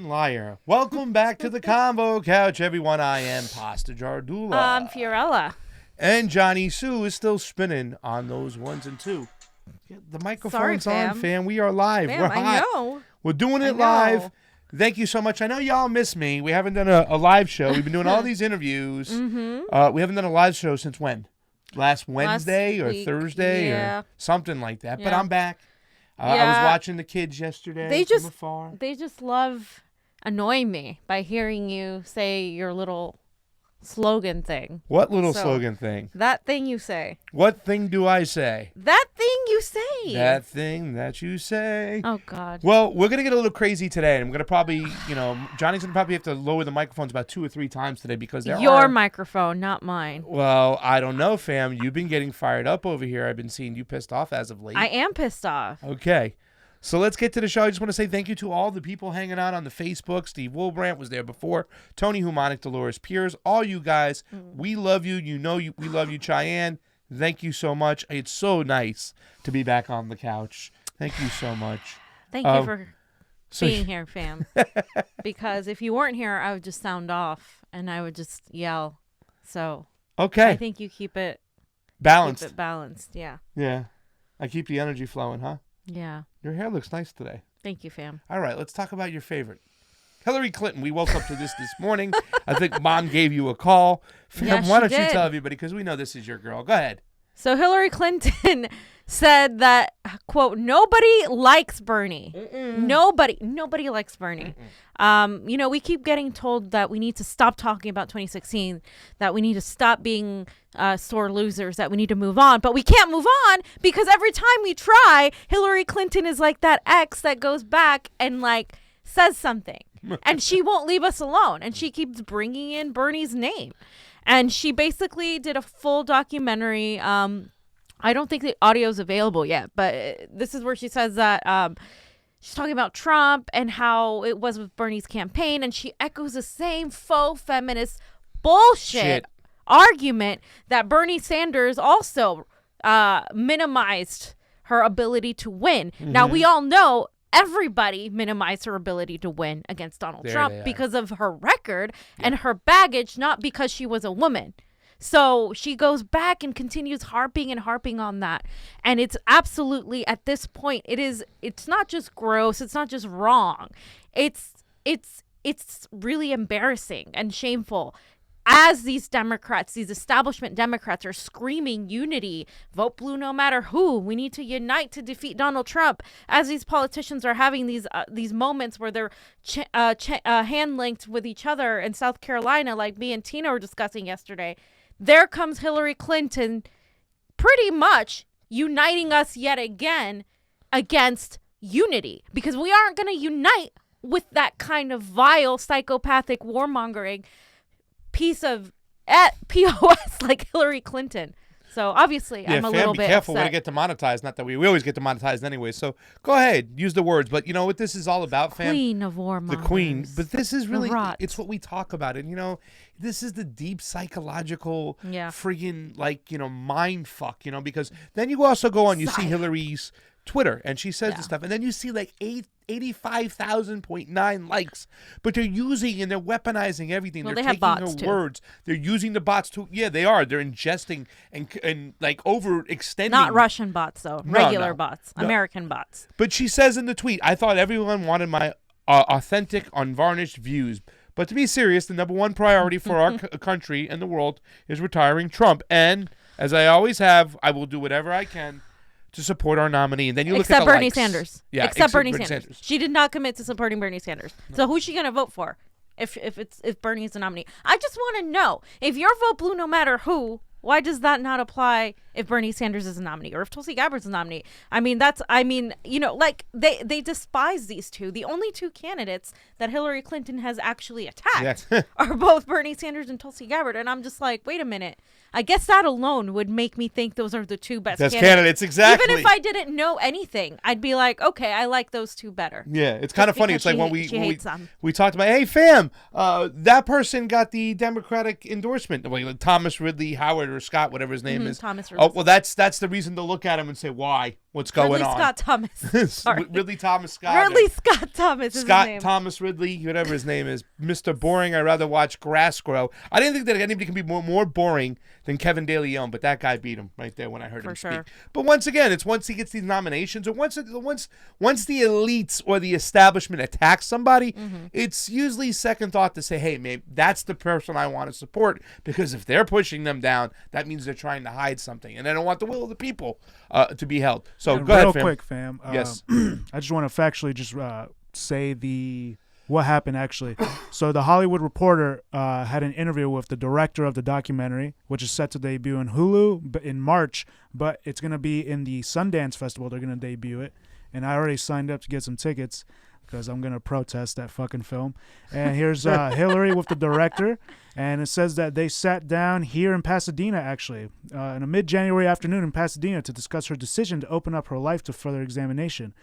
liar. Welcome back to the CONVO couch, everyone. I am Pasta Jardula. I'm Fiorella. And Johnny Sue is still spinning on those ones and two. Yeah, the microphone's on, fam. We are live. Fam, We're hot. I know. We're doing it live. Thank you so much. I know y'all miss me. We haven't done a live show. We've been doing all these interviews. Mm-hmm. We haven't done a live show since when? Last Wednesday or Thursday or something like that. Yeah. But I'm back. I was watching the kids yesterday from afar. They just love annoying me by hearing you say your little slogan thing. What little slogan thing? That thing you say. What thing do I say? That thing you say. That thing that you say. Oh, God. Well, we're going to get a little crazy today. And I'm going to probably, Johnny's going to probably have to lower the microphones about 2 or 3 times today because Your microphone, not mine. Well, I don't know, fam. You've been getting fired up over here. I've been seeing you pissed off as of late. I am pissed off. Okay. So let's get to the show. I just want to say thank you to all the people hanging out on the Facebook. Steve Wilbrandt was there before. Tony Humanic, Dolores Piers, all you guys. We love you. We love you, Cheyenne. Thank you so much. It's so nice to be back on the couch. Thank you so much. Thank you for being here, fam. Because if you weren't here, I would just sound off and I would just yell. So okay. I think you keep it balanced. Yeah. Yeah. I keep the energy flowing, huh? Yeah. Your hair looks nice today. Thank you, fam. All right, let's talk about your favorite. Hillary Clinton. We woke up to this morning. I think Mom gave you a call. Fam, yes, why don't you tell everybody, because we know this is your girl. Go ahead. So Hillary Clinton said that, quote, nobody likes Bernie. Nobody likes Bernie. We keep getting told that we need to stop talking about 2016, that we need to stop being sore losers, that we need to move on. But we can't move on because every time we try, Hillary Clinton is like that ex that goes back and like says something. And she won't leave us alone. And she keeps bringing in Bernie's name. And she basically did a full documentary. I don't think the audio is available yet, but this is where she says that she's talking about Trump and how it was with Bernie's campaign. And she echoes the same faux feminist bullshit argument that Bernie Sanders also minimized her ability to win. Mm-hmm. Now, we all know everybody minimized her ability to win against Donald Trump because of her record and her baggage, not because she was a woman. So she goes back and continues harping on that. And it's absolutely, at this point, it's not just gross. It's not just wrong. It's really embarrassing and shameful. As these Democrats, these establishment Democrats are screaming unity, vote blue no matter who, we need to unite to defeat Donald Trump. As these politicians are having these moments where they're hand-linked with each other in South Carolina, like me and Tina were discussing yesterday, there comes Hillary Clinton pretty much uniting us yet again against unity. Because we aren't going to unite with that kind of vile, psychopathic, warmongering piece of POS like Hillary Clinton. So obviously, I'm a little bit upset. Be careful when you get demonetized. Not that we always get demonetized anyway. So go ahead, use the words. But you know what this is all about, fam? Queen of warmongers. The queen. But this is really, it's what we talk about. And, this is the deep psychological friggin' mind fuck, because then you also go on, you see Hillary's Twitter, and she says this stuff, and then you see like 85,000.9 likes, but they're using and they're weaponizing everything. Well, they're taking her too. Words. They're using the bots too. Yeah, they are. They're ingesting and like overextending. Not Russian bots though. Regular bots. No. American bots. But she says in the tweet, I thought everyone wanted my authentic, unvarnished views. But to be serious, the number one priority for our country and the world is retiring Trump. And as I always have, I will do whatever I can to support our nominee. And then you look at the Bernie likes. Sanders. Yeah, except Bernie Sanders. She did not commit to supporting Bernie Sanders. No. So who's she going to vote for if Bernie is the nominee? I just want to know, if your vote blue no matter who, why does that not apply if Bernie Sanders is a nominee or if Tulsi Gabbard's a nominee? They despise these two. The only two candidates that Hillary Clinton has actually attacked are both Bernie Sanders and Tulsi Gabbard. And I'm just like, wait a minute. I guess that alone would make me think those are the two best candidates. Exactly. Even if I didn't know anything, I'd be like, okay, I like those two better. Yeah, it's kind of funny. It's like when we talked about, hey, fam, that person got the Democratic endorsement. Thomas Ridley Howard or Scott, whatever his name is. Thomas Ridley. Oh, well, that's the reason to look at him and say, why? what's going Ridley on. Scott Thomas. Sorry. Ridley Thomas Scott. Ridley Scott Thomas is Scott his name. Thomas Ridley, whatever his name is. Mr. Boring, I'd rather watch grass grow. I didn't think that anybody can be more boring than Kevin De Leon, but that guy beat him right there when I heard him speak. But once again, it's once he gets these nominations, or once the elites or the establishment attacks somebody, it's usually second thought to say, hey, maybe that's the person I want to support, because if they're pushing them down, that means they're trying to hide something, and they don't want the will of the people to be held. So and go ahead, real fam. quick, fam. Yes. I just want to factually just say what happened actually. So the Hollywood Reporter had an interview with the director of the documentary, which is set to debut in Hulu in March, but it's going to be in the Sundance Festival. They're going to debut it, and I already signed up to get some tickets because I'm going to protest that fucking film. And here's Hillary with the director, and it says that they sat down here in Pasadena, actually, in a mid-January afternoon in Pasadena to discuss her decision to open up her life to further examination.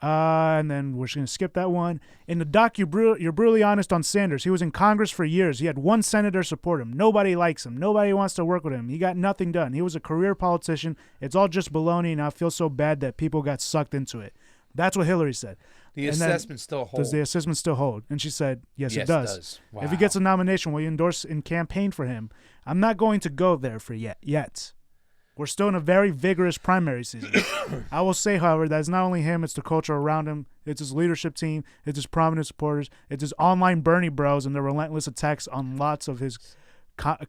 And then we're just going to skip that one. In the doc, you're brutally honest on Sanders. He was in Congress for years. He had one senator support him. Nobody likes him. Nobody wants to work with him. He got nothing done. He was a career politician. It's all just baloney, and I feel so bad that people got sucked into it. That's what Hillary said. The assessment still holds. Does the assessment still hold? And she said, yes, it does. Wow. If he gets a nomination, will you endorse and campaign for him? I'm not going to go there for yet. We're still in a very vigorous primary season. I will say, however, that it's not only him, it's the culture around him, it's his leadership team, it's his prominent supporters, it's his online Bernie bros and their relentless attacks on lots of his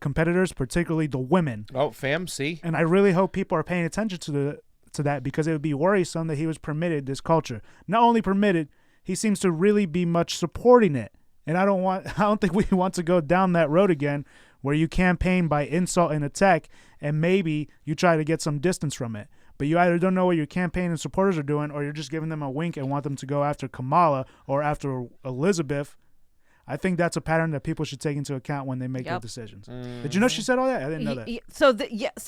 competitors, particularly the women. Oh, fam, see? And I really hope people are paying attention to that, because it would be worrisome that he was permitted this culture. Not only permitted, he seems to really be much supporting it. And I don't think we want to go down that road again, where you campaign by insult and attack, and maybe you try to get some distance from it. But you either don't know what your campaign and supporters are doing, or you're just giving them a wink and want them to go after Kamala or after Elizabeth. I think that's a pattern that people should take into account when they make their decisions. Did you know she said all that? I didn't know that. So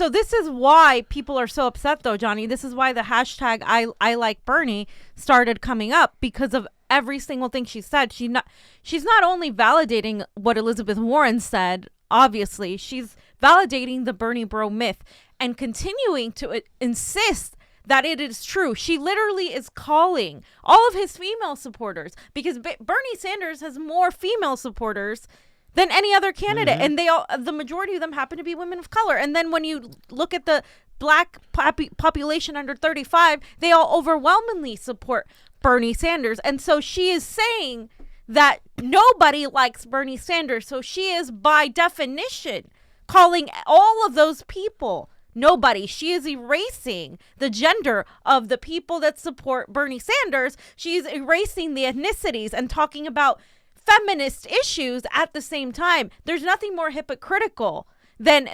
this is why people are so upset, though, Johnny. This is why the hashtag I like Bernie started coming up, because of every single thing she said. She's not only validating what Elizabeth Warren said, obviously, she's validating the Bernie bro myth and continuing to insist that it is true. She literally is calling all of his female supporters, because Bernie Sanders has more female supporters than any other candidate, and the majority of them happen to be women of color. And then when you look at the black population under 35, they all overwhelmingly support Bernie Sanders. And so she is saying that nobody likes Bernie Sanders. So she is, by definition, calling all of those people nobody. She is erasing the gender of the people that support Bernie Sanders. She's erasing the ethnicities and talking about feminist issues at the same time. There's nothing more hypocritical than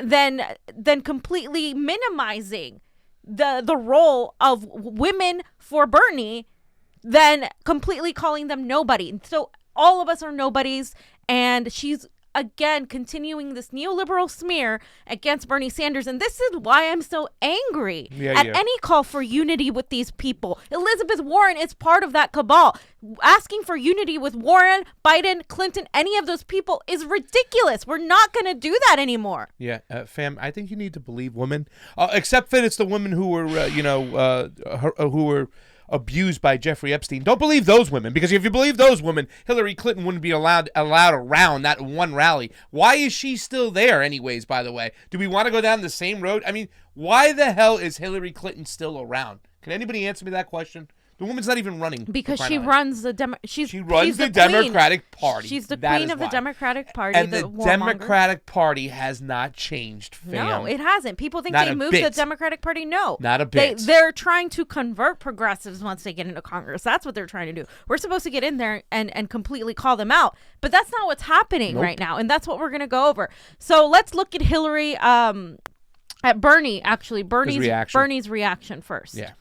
completely minimizing the role of women for Bernie, than completely calling them nobody. So all of us are nobodies, and she's again continuing this neoliberal smear against Bernie Sanders. And this is why I'm so angry at any call for unity with these people. Elizabeth Warren is part of that cabal. Asking for unity with Warren, Biden, Clinton, any of those people is ridiculous. We're not going to do that anymore. Yeah, fam, I think you need to believe women, except that it's the women who were, who were abused by Jeffrey Epstein. Don't believe those women, because if you believe those women, Hillary Clinton wouldn't be allowed around that one rally. Why is she still there anyways, by the way? Do we want to go down the same road? I mean, why the hell is Hillary Clinton still around? Can anybody answer me that question? The woman's not even running. Because she runs the She runs the Democratic Party. She's the queen of the Democratic Party. And the Democratic Party has not changed, fam. No, it hasn't. People think they moved the Democratic Party. No. Not a bit. They're trying to convert progressives once they get into Congress. That's what they're trying to do. We're supposed to get in there and completely call them out. But that's not what's happening right now. And that's what we're going to go over. So let's look at Hillary, at Bernie, actually. Bernie's reaction first. Yeah.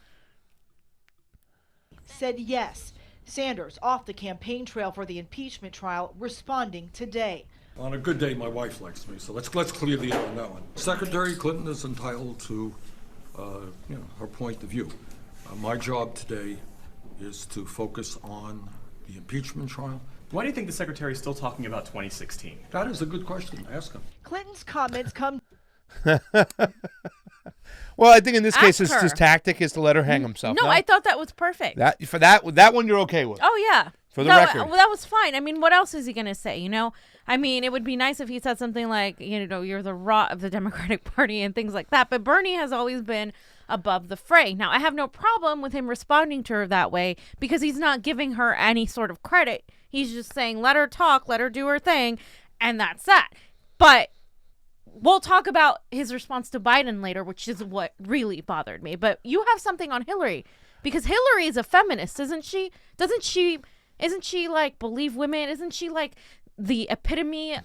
Said yes. Sanders off the campaign trail for the impeachment trial, responding today. On a good day, my wife likes me, so let's clear the air on that one. Secretary Clinton is entitled to, her point of view. My job today is to focus on the impeachment trial. Why do you think the secretary is still talking about 2016? That is a good question. Ask him. Clinton's comments come Well, I think in this case, Ask her. his tactic is to let her hang himself. No, I thought that was perfect. That one you're okay with. Oh yeah. For the record. Well, that was fine. I mean, what else is he gonna say? You know, I mean, it would be nice if he said something like, you know, you're the rot of the Democratic Party and things like that. But Bernie has always been above the fray. Now, I have no problem with him responding to her that way because he's not giving her any sort of credit. He's just saying, let her talk, let her do her thing, and that's that. But we'll talk about his response to Biden later, which is what really bothered me. But you have something on Hillary because Hillary is a feminist, isn't she? Isn't she like believe women? Isn't she like the epitome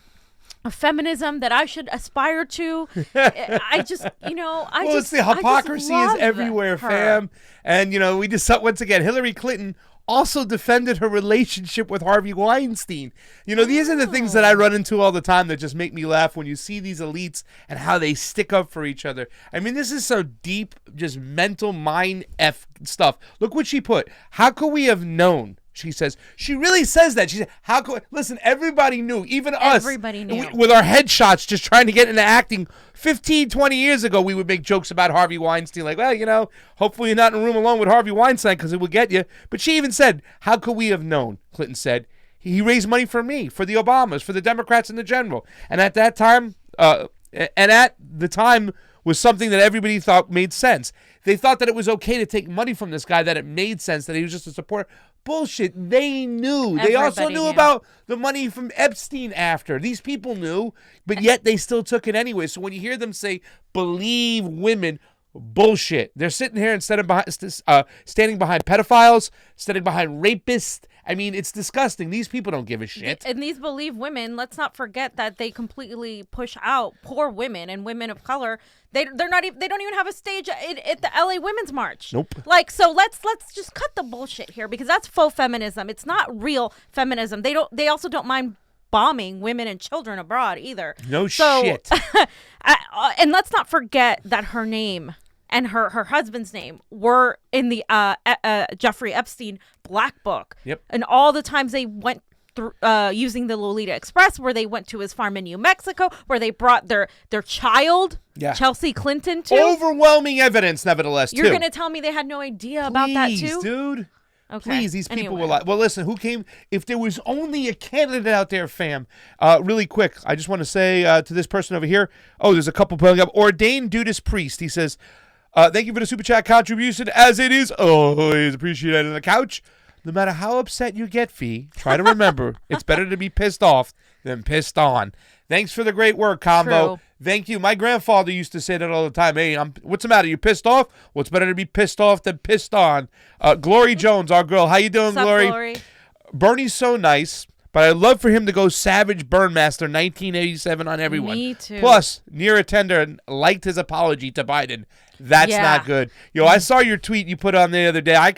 of feminism that I should aspire to? I just, you know, it's the hypocrisy is everywhere, fam. And, you know, we just saw, once again, Hillary Clinton also defended her relationship with Harvey Weinstein. You know, these are the things that I run into all the time that just make me laugh when you see these elites and how they stick up for each other. I mean, this is so deep, just mental mind F stuff. Look what she put. How could we have known? She says, she really says that. She said, how could, listen, everybody knew, even us. Everybody knew. With our headshots just trying to get into acting 15, 20 years ago, we would make jokes about Harvey Weinstein. Like, well, you know, hopefully you're not in a room alone with Harvey Weinstein because it will get you. But she even said, how could we have known? Clinton said, he raised money for me, for the Obamas, for the Democrats in the general. And at that time, was something that everybody thought made sense. They thought that it was okay to take money from this guy, that it made sense, that he was just a supporter. Bullshit. They knew. They also knew about the money from Epstein after. These people knew, but yet they still took it anyway. So when you hear them say, believe women, bullshit. They're sitting here instead of standing behind pedophiles, standing behind rapists. I mean, it's disgusting. These people don't give a shit. And these believe women, let's not forget that they completely push out poor women and women of color. They don't even have a stage at the LA Women's March. Nope. Like, so let's just cut the bullshit here because that's faux feminism. It's not real feminism. They also don't mind bombing women and children abroad either. No shit. And let's not forget that her name and her husband's name were in the Jeffrey Epstein Black Book. Yep. And all the times they went through using the Lolita Express, where they went to his farm in New Mexico, where they brought their child, Chelsea Clinton, to. Overwhelming evidence, nevertheless, You're going to tell me they had no idea about that, too? Dude. Okay. Please, these people were like, well, listen, if there was only a candidate out there, fam, really quick, I just want to say to this person over here, there's a couple pulling up, ordained Dudas priest. He says, thank you for the super chat contribution, as it is always appreciated on the couch. No matter how upset you get, Fee, try to remember, it's better to be pissed off than pissed on. Thanks for the great work, CONVO. True. Thank you. My grandfather used to say that all the time. Hey, what's the matter? You pissed off? Well, it's better to be pissed off than pissed on. Glory Jones, our girl. How you doing, Glory? Bernie's so nice, but I'd love for him to go Savage Burnmaster 1987 on everyone. Me too. Plus, near attender liked his apology to Biden. That's not good. Yo, I saw your tweet you put on the other day. I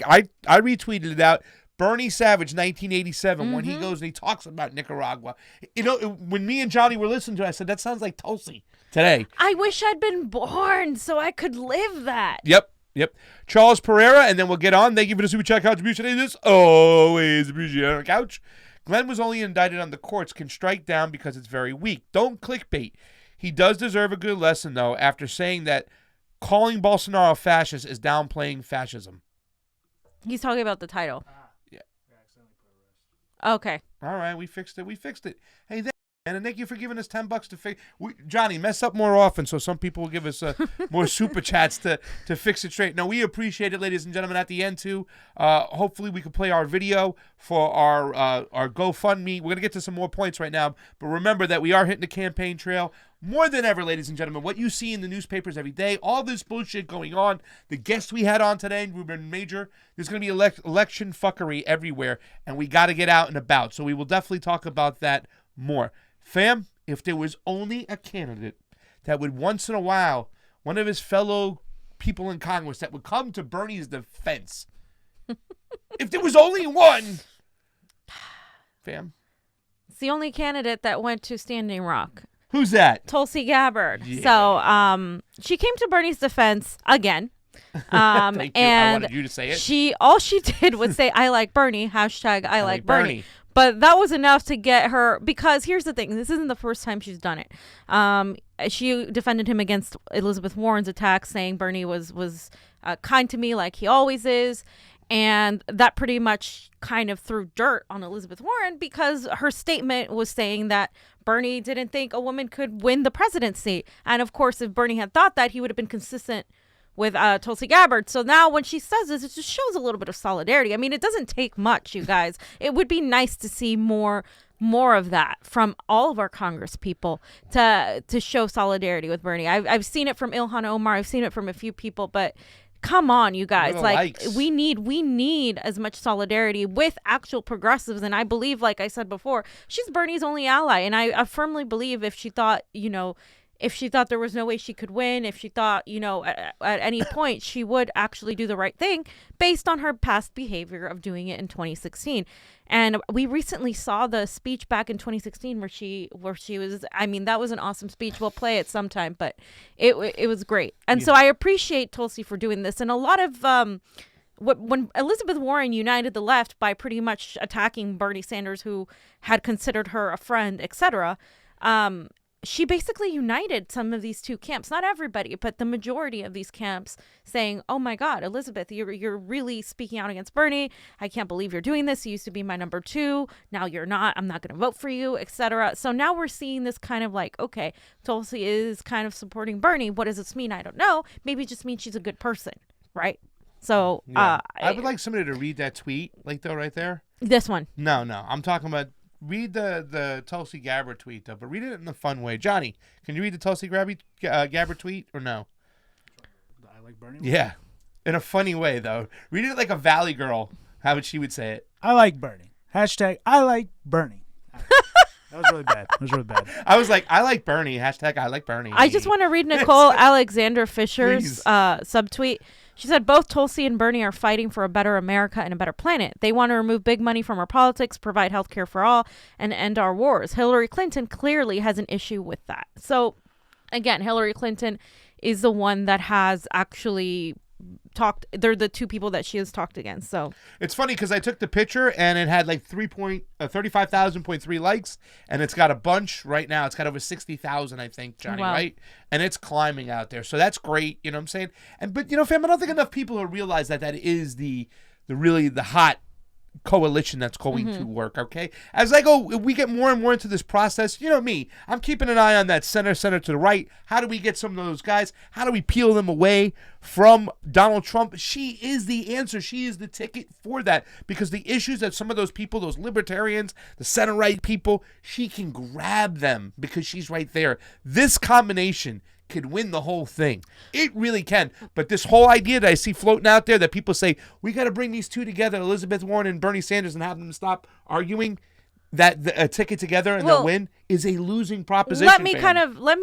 retweeted it out. Bernie Savage, 1987, when he goes and he talks about Nicaragua. You know, when me and Johnny were listening to it, I said, that sounds like Tulsi today. I wish I'd been born so I could live that. Yep. Charles Pereira, and then we'll get on. Thank you for the super chat contribution. It is always appreciated on the couch. Glenn was only indicted on the courts, can strike down because it's very weak. Don't clickbait. He does deserve a good lesson, though, after saying that calling Bolsonaro fascist is downplaying fascism. He's talking about the title. Yeah. Okay. All right, we fixed it. Hey, and thank you for giving us $10 to fix. Johnny, mess up more often, so some people will give us more super chats to fix it straight. No, we appreciate it, ladies and gentlemen. At the end too, hopefully we can play our video for our GoFundMe. We're gonna get to some more points right now, but remember that we are hitting the campaign trail more than ever, ladies and gentlemen. What you see in the newspapers every day, all this bullshit going on. The guests we had on today, Ruben Major. There's gonna be election fuckery everywhere, and we got to get out and about. So we will definitely talk about that more. Fam, if there was only a candidate that would once in a while, one of his fellow people in Congress that would come to Bernie's defense. If there was only one. Fam. It's the only candidate that went to Standing Rock. Who's that? Tulsi Gabbard. Yeah. So she came to Bernie's defense again. Thank you. And I wanted you to say it. All she did was say, I like Bernie, hashtag I like Bernie. But that was enough to get her, because here's the thing. This isn't the first time she's done it. She defended him against Elizabeth Warren's attack, saying Bernie was kind to me like he always is. And that pretty much kind of threw dirt on Elizabeth Warren, because her statement was saying that Bernie didn't think a woman could win the presidency. And of course, if Bernie had thought that, he would have been consistent with Tulsi Gabbard. So now when she says this, it just shows a little bit of solidarity. I mean, it doesn't take much, you guys. It would be nice to see more of that from all of our Congress people to show solidarity with Bernie. I've seen it from Ilhan Omar. I've seen it from a few people, but come on, you guys. Like, we need as much solidarity with actual progressives. And I believe, like I said before, she's Bernie's only ally. And I firmly believe if she thought, if she thought there was no way she could win, if she thought, at any point she would actually do the right thing based on her past behavior of doing it in 2016. And we recently saw the speech back in 2016 where she was, I mean, that was an awesome speech. We'll play it sometime, but it was great. And so I appreciate Tulsi for doing this. And a lot of, when Elizabeth Warren united the left by pretty much attacking Bernie Sanders, who had considered her a friend, etc., she basically united some of these two camps, not everybody, but the majority of these camps, saying, oh my God, Elizabeth, you're really speaking out against Bernie. I can't believe you're doing this. You used to be my number 2. Now you're not. I'm not going to vote for you, etc. So now we're seeing this kind of like, okay, Tulsi is kind of supporting Bernie. What does this mean? I don't know. Maybe it just means she's a good person, right? So I would like somebody to read that tweet, like though, right there. This one. No, I'm talking about. Read the Tulsi Gabbard tweet, though, but read it in a fun way. Johnny, can you read the Tulsi Gabbard tweet or no? I like Bernie. Yeah, in a funny way, though. Read it like a Valley girl. How would she would say it? I like Bernie. Hashtag I like Bernie. That was really bad. I was like, I like Bernie. Hashtag I like Bernie. I just want to read Nicole Alexander Fisher's subtweet. She said, both Tulsi and Bernie are fighting for a better America and a better planet. They want to remove big money from our politics, provide health care for all, and end our wars. Hillary Clinton clearly has an issue with that. So, again, Hillary Clinton is the one that has actually talked. They're the two people that she has talked against. So it's funny because I took the picture and it had like 35,000.3 likes, and it's got a bunch right now. It's got over 60,000, I think, Johnny, wow. Right? And it's climbing out there. So that's great. You know what I'm saying? But fam, I don't think enough people will realize that is the really hot coalition that's going to work. Okay, as we get more and more into this process, me, I'm keeping an eye on that center to the right. How do we get some of those guys? How do we peel them away from Donald Trump? She is the answer. She is the ticket for that, because the issues that some of those people, those libertarians, the center right people, she can grab them because she's right there. This combination could win the whole thing. It really can. But this whole idea that I see floating out there that people say, we got to bring these two together, Elizabeth Warren and Bernie Sanders, and have them stop arguing that a ticket together and they'll win, is a losing proposition. Let me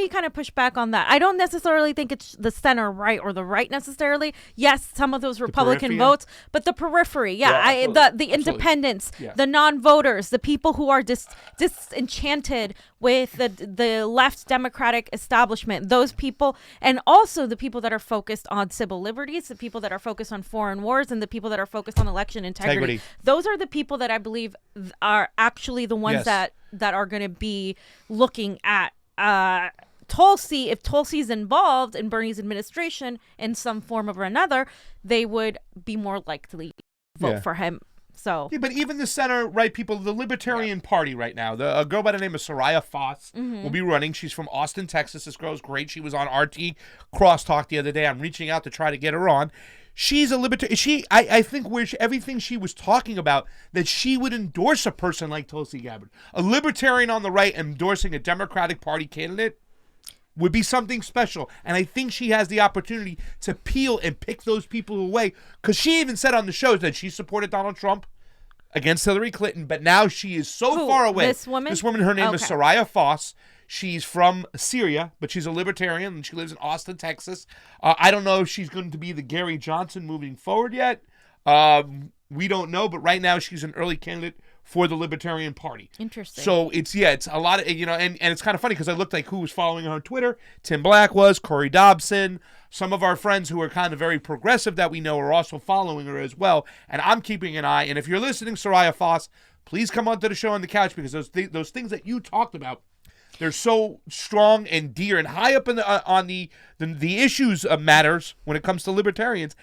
kind of push back on that. I don't necessarily think it's the center right or the right necessarily. Yes, some of those Republican votes, but the periphery, the independents, the non-voters, the people who are disenchanted with the left Democratic establishment, those people, and also the people that are focused on civil liberties, the people that are focused on foreign wars, and the people that are focused on election integrity. Those are the people that I believe are actually the ones that are going to be looking at Tulsi. If Tulsi's involved in Bernie's administration in some form or another, they would be more likely to vote for him. So, but even the center right people, the Libertarian Party right now, a girl by the name of Soraya Foss will be running. She's from Austin, Texas. This girl's great. She was on RT Crosstalk the other day. I'm reaching out to try to get her on. She's a libertarian. I think everything she was talking about, that she would endorse a person like Tulsi Gabbard. A libertarian on the right endorsing a Democratic Party candidate would be something special. And I think she has the opportunity to peel and pick those people away. Because she even said on the show that she supported Donald Trump against Hillary Clinton, but now she is so far away. This woman? Her name is Soraya Foss. She's from Syria, but she's a libertarian, and she lives in Austin, Texas. I don't know if she's going to be the Gary Johnson moving forward yet. We don't know, but right now she's an early candidate for the Libertarian Party. Interesting. So it's a lot of, and it's kind of funny because I looked like who was following her on Twitter. Tim Black was, Corey Dobson. Some of our friends who are kind of very progressive that we know are also following her as well. And I'm keeping an eye. And if you're listening, Soraya Foss, please come onto the show on the couch, because those things that you talked about, they're so strong and dear and high up in the on the issues of matters when it comes to libertarians.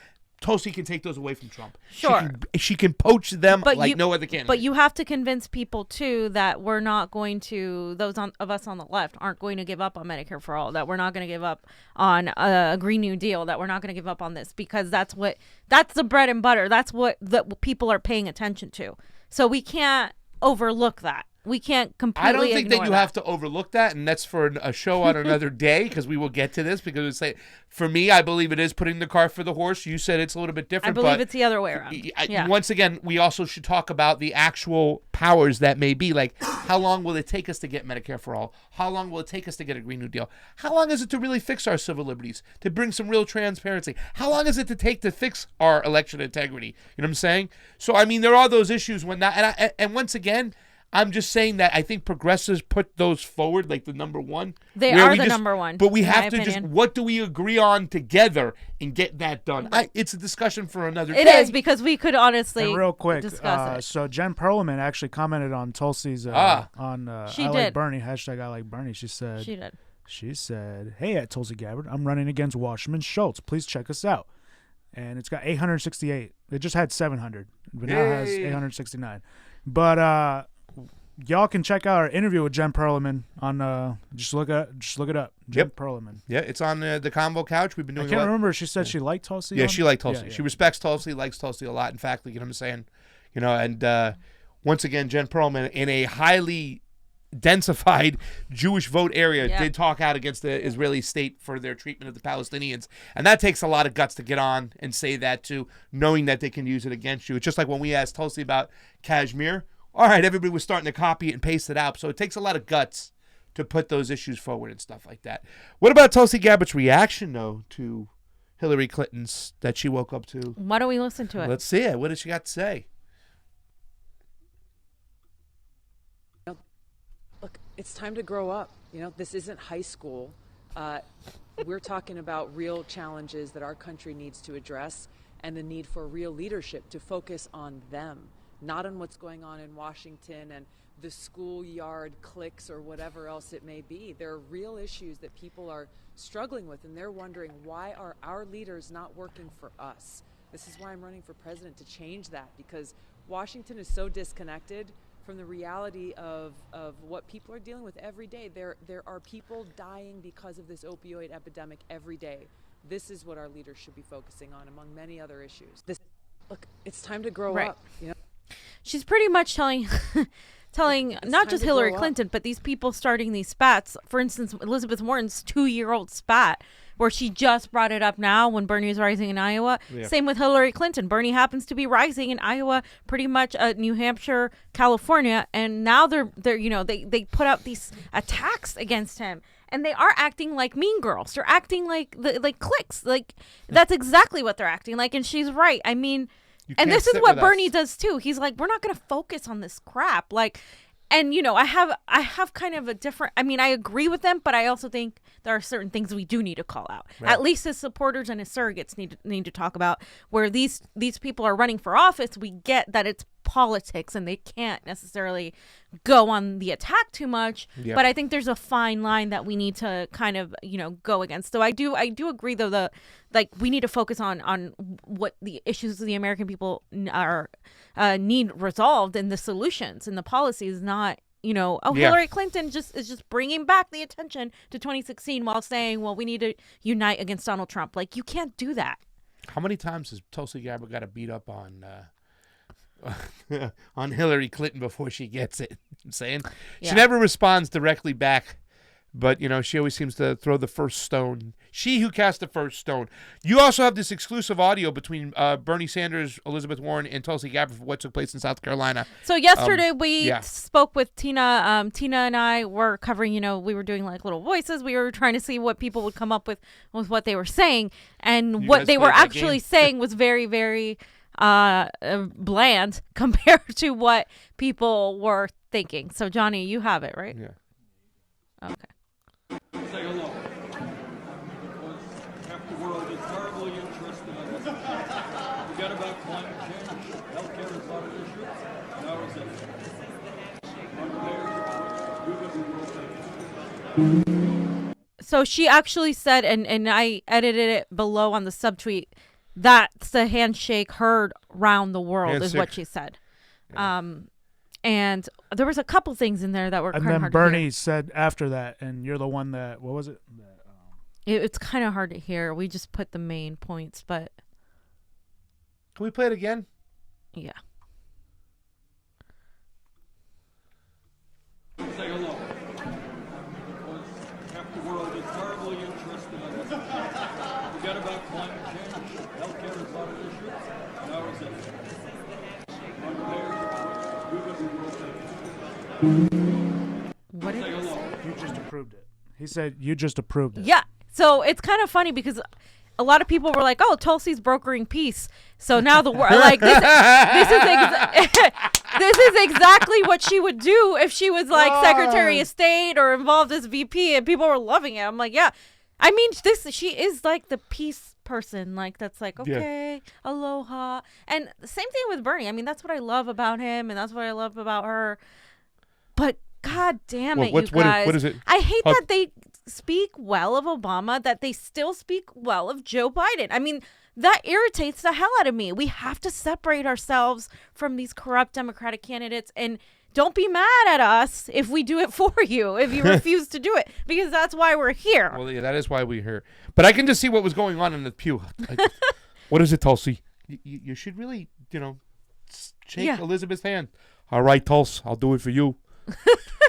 Tulsi can take those away from Trump. Sure. She can poach them like no other candidate. But you have to convince people, too, that we're not going to, of us on the left aren't going to give up on Medicare for all, that we're not going to give up on a Green New Deal, that we're not going to give up on this, because that's the bread and butter. That's what people are paying attention to. So we can't overlook that. We can't completely I don't think ignore that you have to overlook that, and that's for a show on another day, because we will get to this. Because for me, I believe it is putting the cart for the horse. You said it's a little bit different. I believe it's the other way around. Yeah. Once again, we also should talk about the actual powers that may be. Like, how long will it take us to get Medicare for all? How long will it take us to get a Green New Deal? How long is it to really fix our civil liberties, to bring some real transparency? How long is it to take to fix our election integrity? You know what I'm saying? So, I mean, there are those issues when that, and once again, I'm just saying that I think progressives put those forward like the number one. They are the number one. But we have to just, what do we agree on together and get that done? It's a discussion for another day. It is, because we could honestly and real quick, discuss it. So Jen Perlman actually commented on Tulsi's She I did. like Bernie, hashtag I like Bernie. She said, hey, at Tulsi Gabbard, I'm running against Wasserman Schultz. Please check us out. And it's got 868. It just had 700, but now it has 869. But y'all can check out our interview with Jen Perlman on just look it up. Jen Perlman. Yeah, it's on the CONVO couch. We've been doing. I can't remember. She said she liked Tulsi. Yeah, she liked Tulsi. Yeah. She respects Tulsi, likes Tulsi a lot. In fact, you know what I'm saying, and once again, Jen Perlman in a highly densified Jewish vote area did talk out against the Israeli state for their treatment of the Palestinians, and that takes a lot of guts to get on and say that too, knowing that they can use it against you. It's just like when we asked Tulsi about Kashmir. All right, everybody was starting to copy it and paste it out. So it takes a lot of guts to put those issues forward and stuff like that. What about Tulsi Gabbard's reaction, though, to Hillary Clinton's that she woke up to? Why don't we listen to it? Let's see it. What does she got to say? Look, it's time to grow up. This isn't high school. We're talking about real challenges that our country needs to address, and the need for real leadership to focus on them. Not on what's going on in Washington and the schoolyard cliques or whatever else it may be. There are real issues that people are struggling with, and they're wondering, why are our leaders not working for us? This is why I'm running for president, to change that, because Washington is so disconnected from the reality of what people are dealing with every day. There are people dying because of this opioid epidemic every day. This is what our leaders should be focusing on, among many other issues. Look, it's time to grow up. She's pretty much telling not just Hillary Clinton, but these people starting these spats. For instance, Elizabeth Warren's 2-year-old spat, where she just brought it up now when Bernie was rising in Iowa. Yeah. Same with Hillary Clinton. Bernie happens to be rising in Iowa, pretty much New Hampshire, California, and now they put out these attacks against him. And they are acting like mean girls. They're acting like cliques. Like, that's exactly what they're acting like. And she's right. I mean, and this is what Bernie does too. He's like, we're not going to focus on this crap. Like, and I have kind of a different, I mean, I agree with them, but I also think there are certain things we do need to call out. Right. At least his supporters and his surrogates need to talk about where these people are running for office. We get that it's politics and they can't necessarily go on the attack too much. Yep. But I think there's a fine line that we need to kind of, go against. So I do agree though, we need to focus on what the issues of the American people are need resolved, and the solutions and the policies, not Hillary Clinton is just bringing back the attention to 2016 while saying, well, we need to unite against Donald Trump. Like, you can't do that. How many times has Tulsi Gabbard got to beat up on Hillary Clinton before she gets it? I'm saying she never responds directly back, but she always seems to throw the first stone. She who cast the first stone. You also have this exclusive audio between Bernie Sanders, Elizabeth Warren, and Tulsi Gabbard for what took place in South Carolina. So yesterday we spoke with Tina. Tina and I were covering, we were doing like little voices. We were trying to see what people would come up with what they were saying, and what they were actually saying was very, very bland compared to what people were thinking. So Johnny, you have it, right? Yeah. Okay. Say hello. Because half the world is terribly interested in this. Forget about climate change. Healthcare is not an issue. Now is it? So she actually said, and I edited it below on the subtweet, that's the handshake heard round the world is what she said. Yeah. And there was a couple things in there that were kind of hard And then to hear. Bernie said after that, and you're the one that, what was it? It's kind of hard to hear. We just put the main points, but Can we play it again? yeah. Say hello. Half the world is terribly interested in this. Forget about climate change. Healthcare is not an issue. Now is it? What Say hello. You just approved it. He said you just approved it. Yeah. So it's kind of funny because a lot of people were like, "Oh, Tulsi's brokering peace." So now the world, like this is exactly what she would do if she was like Secretary of State or involved as VP, and people were loving it. I'm like, yeah. I mean, she is like the peace person, like that's like, okay, aloha. And the same thing with Bernie. I mean, that's what I love about him, and that's what I love about her. But God damn it, you guys! what is it? I hate that they speak well of Obama, that they still speak well of Joe Biden. I mean, that irritates the hell out of me. We have to separate ourselves from these corrupt Democratic candidates, and don't be mad at us if we do it for you, if you refuse to do it, because that's why we're here. Well, yeah, that is why we're here. But I can just see what was going on in the pew. What is it, Tulsi? You should really, shake Elizabeth's hand. All right, Tulsi, I'll do it for you.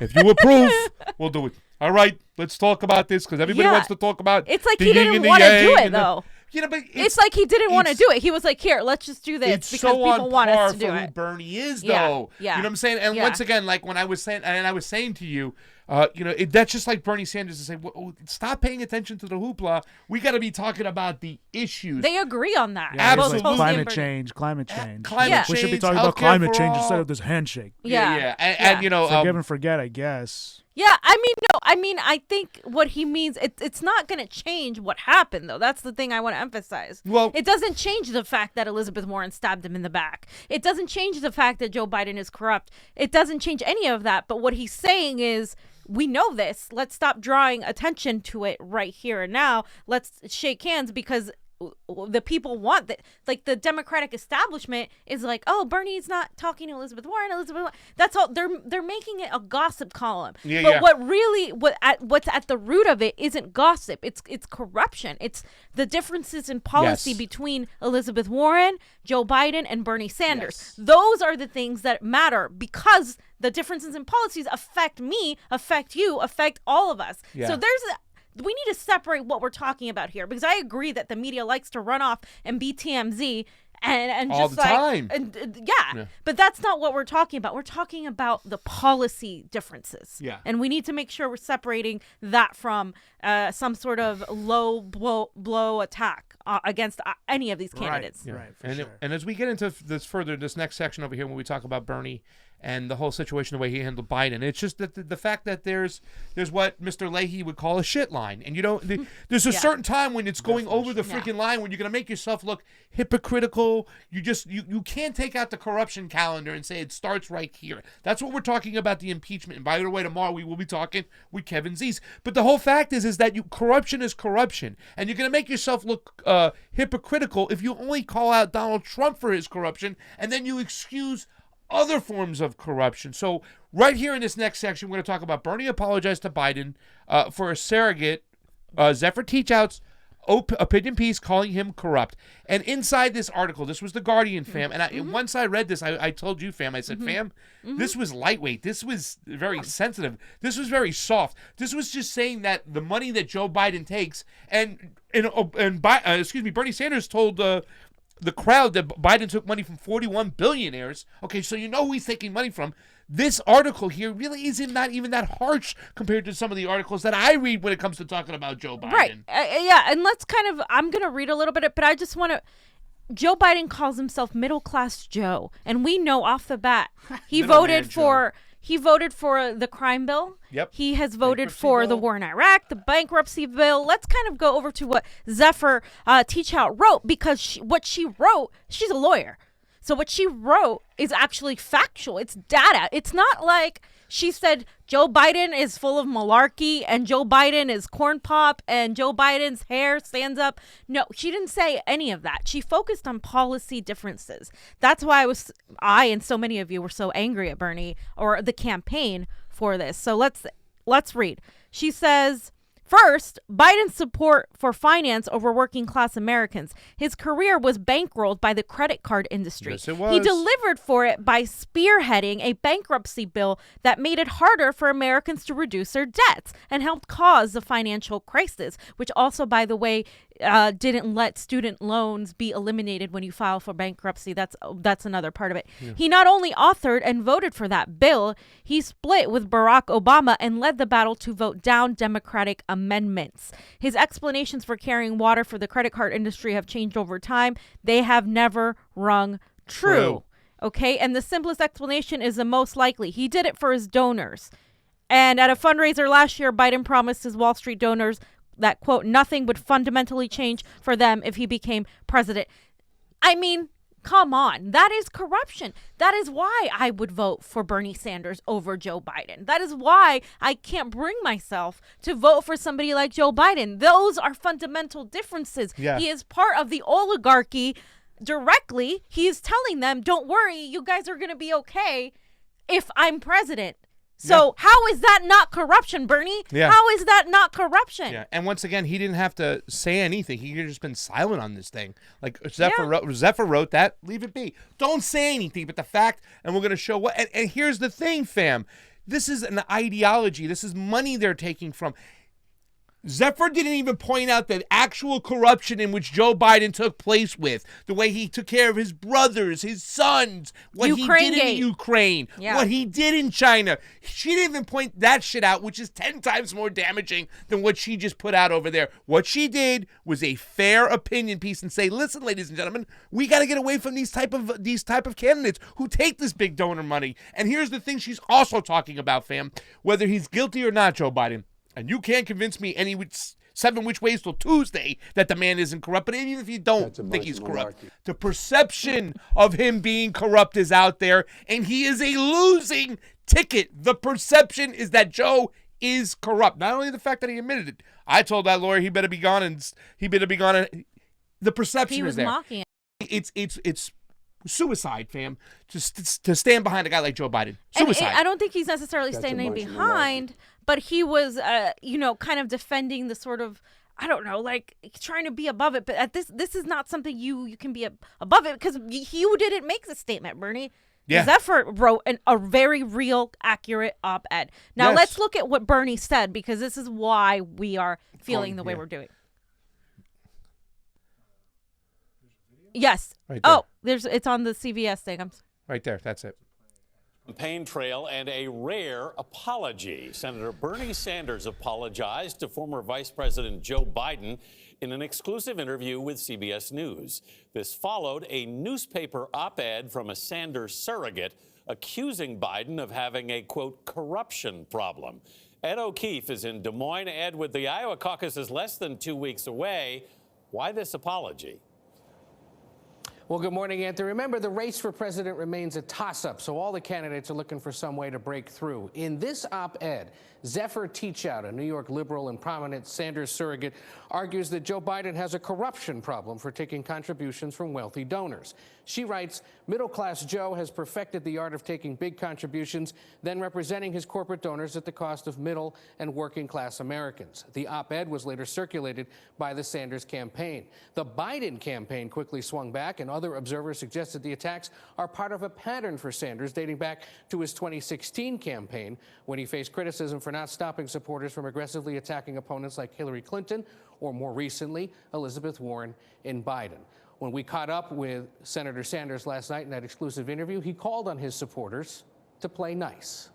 If you approve, we'll do it. All right, let's talk about this because everybody wants to talk about. It's like the he yin didn't and the want to do yang it and the- though. But It's like he didn't want to do it. He was like, "Here, let's just do this It's because so people on want par us to do for who it." Bernie is, Yeah, though. yeah, You know what I'm saying? And yeah. once again, like when I was saying, and I was saying to you, that's just like Bernie Sanders to say, well, stop paying attention to the hoopla. We got to be talking about the issues. They agree on that. Yeah, Both absolutely. it's like Tulsi and climate Bernie. change, climate change. climate We should be change, talking about healthcare climate for change all. instead of this handshake. Yeah. And Forgive and forget, I guess. Yeah, I mean, no, I think what he means, it's not going to change what happened, though. That's the thing I want to emphasize. Well- it doesn't change the fact that Elizabeth Warren stabbed him in the back. It doesn't change the fact that Joe Biden is corrupt. It doesn't change any of that. But what he's saying is, we know this. Let's stop drawing attention to it right here and now. Let's shake hands because the people want that. Like the Democratic establishment is like, oh, Bernie's not talking to Elizabeth Warren. That's all. They're making it a gossip column. Yeah, but yeah. what's at the root of it isn't gossip. It's corruption. It's the differences in policy Yes. between Elizabeth Warren, Joe Biden, and Bernie Sanders. Yes. Those are the things that matter because the differences in policies affect me, affect you, affect all of us. Yeah. So we need to separate what we're talking about here because I agree that the media likes to run off and be TMZ and All just the time. yeah, but that's not what we're talking about. We're talking about the policy differences. Yeah. And we need to make sure we're separating that from some sort of low blow attack against any of these candidates. Yeah. Right, for and sure. and as we get into this next section over here when we talk about Bernie and the whole situation, the way he handled Biden, it's just that the fact that there's what Mr. Leahy would call a shit line, and there's a certain time when it's going over the freaking line when you're gonna make yourself look hypocritical. You can't take out the corruption calendar and say it starts right here. That's what we're talking about, the impeachment. And by the way, tomorrow we will be talking with Kevin Zeese. But the whole fact is that corruption is corruption, and you're gonna make yourself look hypocritical if you only call out Donald Trump for his corruption and then you excuse other forms of corruption. So right here in this next section, we're going to talk about Bernie apologized to Biden for a surrogate, Zephyr Teachout's opinion piece calling him corrupt. And inside this article, this was the Guardian, fam. And once I read this, I told you, fam, I said, fam, this was lightweight. This was very sensitive. This was very soft. This was just saying that the money that Joe Biden takes Bernie Sanders told the crowd that Biden took money from 41 billionaires. Okay, so you know who he's taking money from. This article here really isn't not even that harsh compared to some of the articles that I read when it comes to talking about Joe Biden. Right. Yeah, and let's I'm going to read a little bit, but I just want to Joe Biden calls himself middle class Joe, and we know off the bat he voted for the crime bill. Yep. He has voted Bankruptcy for the bill. war in Iraq, the bankruptcy bill. Let's kind of go over to what Zephyr Teachout wrote because what she wrote, she's a lawyer. So what she wrote is actually factual. It's data. It's not like She said Joe Biden is full of malarkey and Joe Biden is corn pop and Joe Biden's hair stands up. No, she didn't say any of that. She focused on policy differences. That's why I and so many of you were so angry at Bernie or the campaign for this. So let's read. She says, first, Biden's support for finance over working class Americans. His career was bankrolled by the credit card industry. Yes, it was. He delivered for it by spearheading a bankruptcy bill that made it harder for Americans to reduce their debts and helped cause the financial crisis, which also, by the way, didn't let student loans be eliminated when you file for bankruptcy. That's another part of it. Yeah. He not only authored and voted for that bill, he split with Barack Obama and led the battle to vote down Democratic amendments. His explanations for carrying water for the credit card industry have changed over time. They have never rung true. Okay, and the simplest explanation is the most likely. He did it for his donors. And at a fundraiser last year, Biden promised his Wall Street donors that, quote, nothing would fundamentally change for them if he became president. I mean, come on. That is corruption. That is why I would vote for Bernie Sanders over Joe Biden. That is why I can't bring myself to vote for somebody like Joe Biden. Those are fundamental differences. Yeah. He is part of the oligarchy directly. He is telling them, don't worry, you guys are going to be okay if I'm president. So how is that not corruption, Bernie? Yeah. How is that not corruption? Yeah, and once again, he didn't have to say anything. He could have just been silent on this thing. Like Zephyr wrote that. Leave it be. Don't say anything. But the fact, and we're going to show what. And here's the thing, fam. This is an ideology. This is money they're taking from. Zephyr didn't even point out the actual corruption in which Joe Biden took place with, the way he took care of his brothers, his sons, what he did in Ukraine, what he did in China. She didn't even point that shit out, which is 10 times more damaging than what she just put out over there. What she did was a fair opinion piece and say, listen, ladies and gentlemen, we got to get away from these type of candidates who take this big donor money. And here's the thing she's also talking about, fam, whether he's guilty or not, Joe Biden. And you can't convince me any 7 which ways till Tuesday that the man isn't corrupt. But even if you don't think he's corrupt, the perception of him being corrupt is out there, and he is a losing ticket. The perception is that Joe is corrupt. Not only the fact that he admitted it. I told that lawyer he better be gone, and he better be gone. And the perception is there. Mocking it. It's suicide, fam, to stand behind a guy like Joe Biden. Suicide. And I don't think he's necessarily standing behind, but he was, kind of defending the sort of, I don't know, like trying to be above it. But this is not something you can be above it, because you didn't make the statement, Bernie. Yeah. Zephyr wrote a very real, accurate op-ed. Now let's look at what Bernie said, because this is why we are feeling the way we're doing. Yes. Right there. It's on the CVS thing. Right there. That's it. Campaign trail and a rare apology. Senator Bernie Sanders apologized to former Vice President Joe Biden in an exclusive interview with CBS News. This followed a newspaper op-ed from a Sanders surrogate accusing Biden of having a, quote, corruption problem. Ed O'Keefe is in Des Moines. Ed, with the Iowa caucus is less than 2 weeks away, why this apology? Well, good morning, Anthony. Remember, the race for president remains a toss-up, so all the candidates are looking for some way to break through. In this op-ed, Zephyr Teachout, a New York liberal and prominent Sanders surrogate, argues that Joe Biden has a corruption problem for taking contributions from wealthy donors. She writes, middle-class Joe has perfected the art of taking big contributions, then representing his corporate donors at the cost of middle and working-class Americans. The op-ed was later circulated by the Sanders campaign. The Biden campaign quickly swung back, and other observers suggested the attacks are part of a pattern for Sanders dating back to his 2016 campaign, when he faced criticism for not stopping supporters from aggressively attacking opponents like Hillary Clinton or, more recently, Elizabeth Warren and Biden. When we caught up with Senator Sanders last night in that exclusive interview, he called on his supporters to play nice.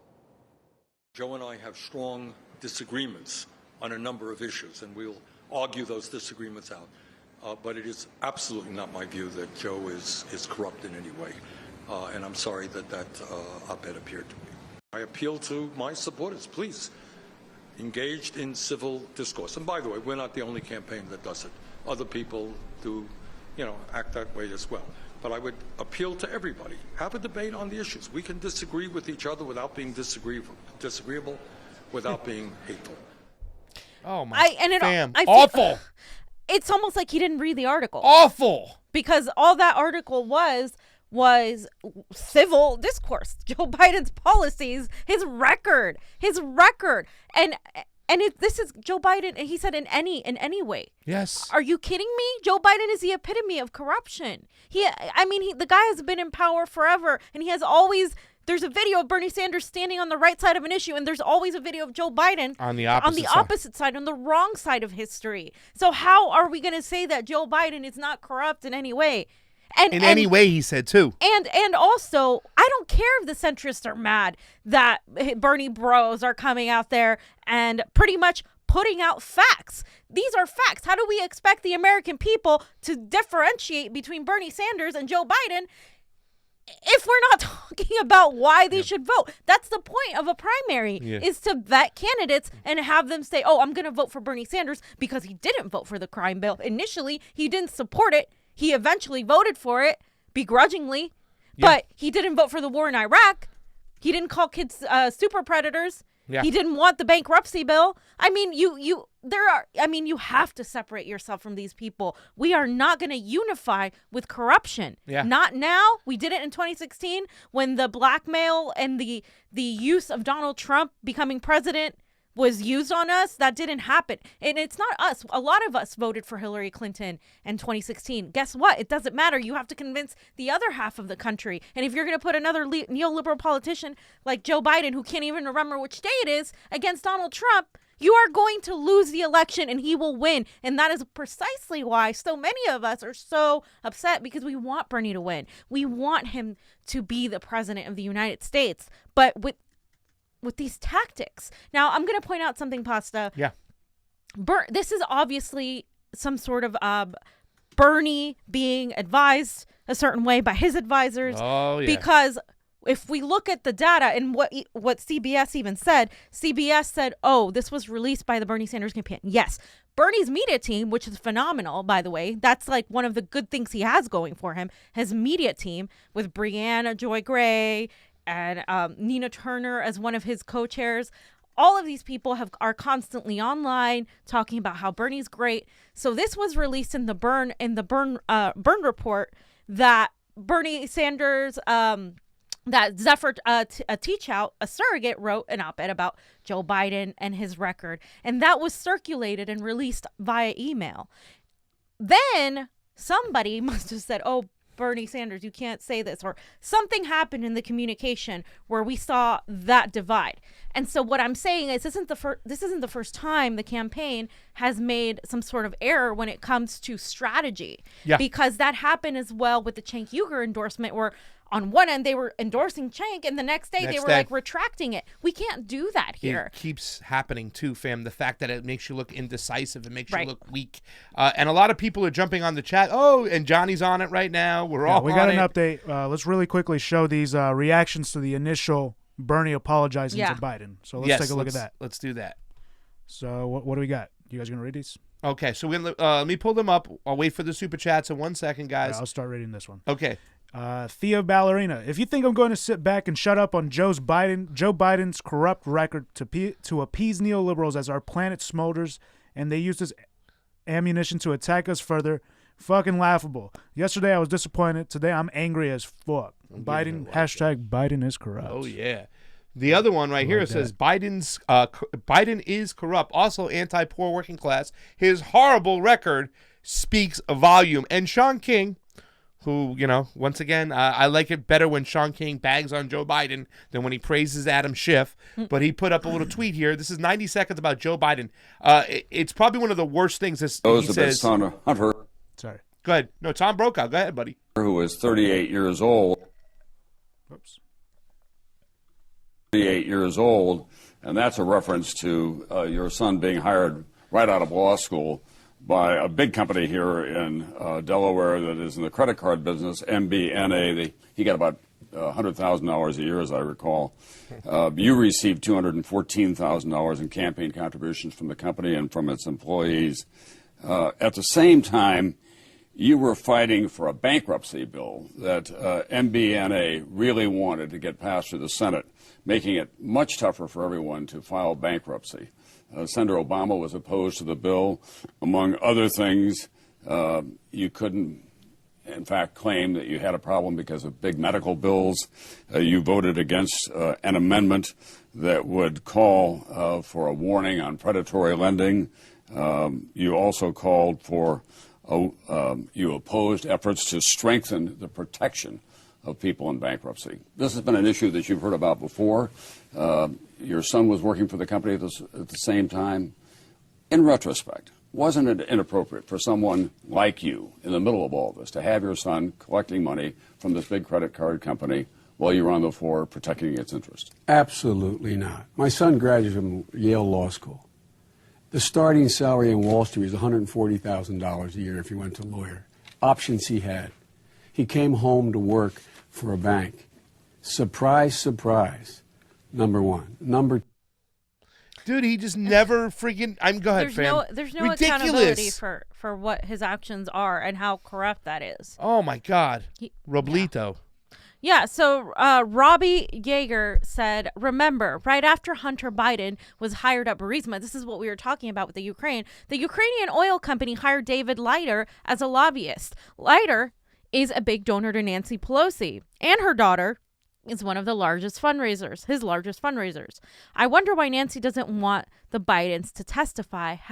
Joe and I have strong disagreements on a number of issues, and we'll argue those disagreements out. But it is absolutely not my view that Joe is corrupt in any way. And I'm sorry that op-ed appeared to me. I appeal to my supporters, please, engaged in civil discourse. And by the way, we're not the only campaign that does it. Other people do, act that way as well. but I would appeal to everybody. Have a debate on the issues. We can disagree with each other without being disagreeable, without being hateful. Oh my fam. I Awful. It's almost like he didn't read the article. Awful. Because all that article was civil discourse. Joe Biden's policies, his record. And if this is Joe Biden, and he said in any way. Yes. Are you kidding me? Joe Biden is the epitome of corruption. The guy has been in power forever, and he has always. There's a video of Bernie Sanders standing on the right side of an issue, and there's always a video of Joe Biden on the opposite side, on the wrong side of history. So how are we going to say that Joe Biden is not corrupt in any way? In any way, he said, too. And also, I don't care if the centrists are mad that Bernie bros are coming out there and pretty much putting out facts. These are facts. How do we expect the American people to differentiate between Bernie Sanders and Joe Biden if we're not talking about why they should vote? That's the point of a primary, is to vet candidates and have them say, oh, I'm going to vote for Bernie Sanders because he didn't vote for the crime bill. Initially, he didn't support it. He eventually voted for it begrudgingly, but he didn't vote for the war in Iraq. He didn't call kids super predators. Yeah. He didn't want the bankruptcy bill. I mean, you have to separate yourself from these people. We are not going to unify with corruption. Yeah. Not now. We did it in 2016 when the blackmail and the use of Donald Trump becoming president was used on us. That didn't happen. And it's not us. A lot of us voted for Hillary Clinton in 2016. Guess what? It doesn't matter. You have to convince the other half of the country. And if you're going to put another neoliberal politician like Joe Biden, who can't even remember which day it is, against Donald Trump, you are going to lose the election and he will win. And that is precisely why so many of us are so upset, because we want Bernie to win. We want him to be the president of the United States. But with these tactics. Now, I'm going to point out something, Pasta. Yeah. This is obviously some sort of Bernie being advised a certain way by his advisors. Oh, yeah. Because if we look at the data and what CBS even said, CBS said, oh, this was released by the Bernie Sanders campaign. Yes. Bernie's media team, which is phenomenal, by the way, that's like one of the good things he has going for him, his media team with Brianna Joy Gray and Nina Turner as one of his co-chairs. All of these people are constantly online talking about how Bernie's great. So this was released in the Byrne report that Bernie Sanders, that Zephyr Teachout, a surrogate, wrote an op-ed about Joe Biden and his record. And that was circulated and released via email. Then somebody must have said, oh, Bernie Sanders, you can't say this, or something happened in the communication where we saw that divide. And so what I'm saying is this isn't the first time the campaign has made some sort of error when it comes to strategy. Yeah. Because that happened as well with the Cenk Uygur endorsement, where on one end they were endorsing Cenk and the next day they were like retracting it. We can't do that here. It keeps happening too, fam. The fact that it makes you look indecisive, it makes you look weak. And a lot of people are jumping on the chat. Oh, and Johnny's on it right now. We got an update. Let's really quickly show these reactions to the initial Bernie apologizing to Biden. So let's take a look at that. Let's do that. So what do we got? You guys gonna read these? Okay, so let me pull them up. I'll wait for the super chats in 1 second, guys. I'll start reading this one. Okay. Thea Ballerina, if you think I'm going to sit back and shut up on Joe Biden's corrupt record to appease neoliberals as our planet smolders and they use this ammunition to attack us further, fucking laughable. Yesterday I was disappointed. Today I'm angry as fuck. Biden is corrupt. Oh yeah. The other one right here says Biden is corrupt. Also anti-poor working class. His horrible record speaks a volume. And Sean King, who, once again, I like it better when Sean King bags on Joe Biden than when he praises Adam Schiff. But he put up a little tweet here. This is 90 seconds about Joe Biden. It's probably one of the worst things. He says, son Hunter. Sorry. Go ahead. No, Tom Brokaw. Go ahead, buddy. Who is 38 years old. Oops. 38 years old, and that's a reference to your son being hired right out of law school by a big company here in Delaware that is in the credit card business, MBNA. He got about $100,000 a year, as I recall. You received $214,000 in campaign contributions from the company and from its employees. At the same time, you were fighting for a bankruptcy bill that MBNA really wanted to get passed through the Senate, making it much tougher for everyone to file bankruptcy. Senator Obama was opposed to the bill. Among other things, you couldn't, in fact, claim that you had a problem because of big medical bills. You voted against an amendment that would call for a warning on predatory lending. You also called for, you opposed efforts to strengthen the protection of people in bankruptcy. This has been an issue that you've heard about before. Your son was working for the company at the same time. In retrospect, wasn't it inappropriate for someone like you in the middle of all this to have your son collecting money from this big credit card company while you were on the floor protecting its interest? Absolutely not. My son graduated from Yale Law School. The starting salary in Wall Street is $140,000 a year if he went to lawyer. Options he had. He came home to work for a bank. Surprise, surprise. Number one. Number Dude, he just never freaking. Go ahead, fam. There's no Ridiculous. accountability for what his actions are and how corrupt that is. Oh my God, Roblito. Yeah, so Robbie Yeager said, remember, right after Hunter Biden was hired at Burisma, this is what we were talking about with the Ukrainian oil company hired David Leiter as a lobbyist. Leiter is a big donor to Nancy Pelosi, and her daughter is one of the largest fundraisers, his largest fundraisers. I wonder why Nancy doesn't want the Bidens to testify. #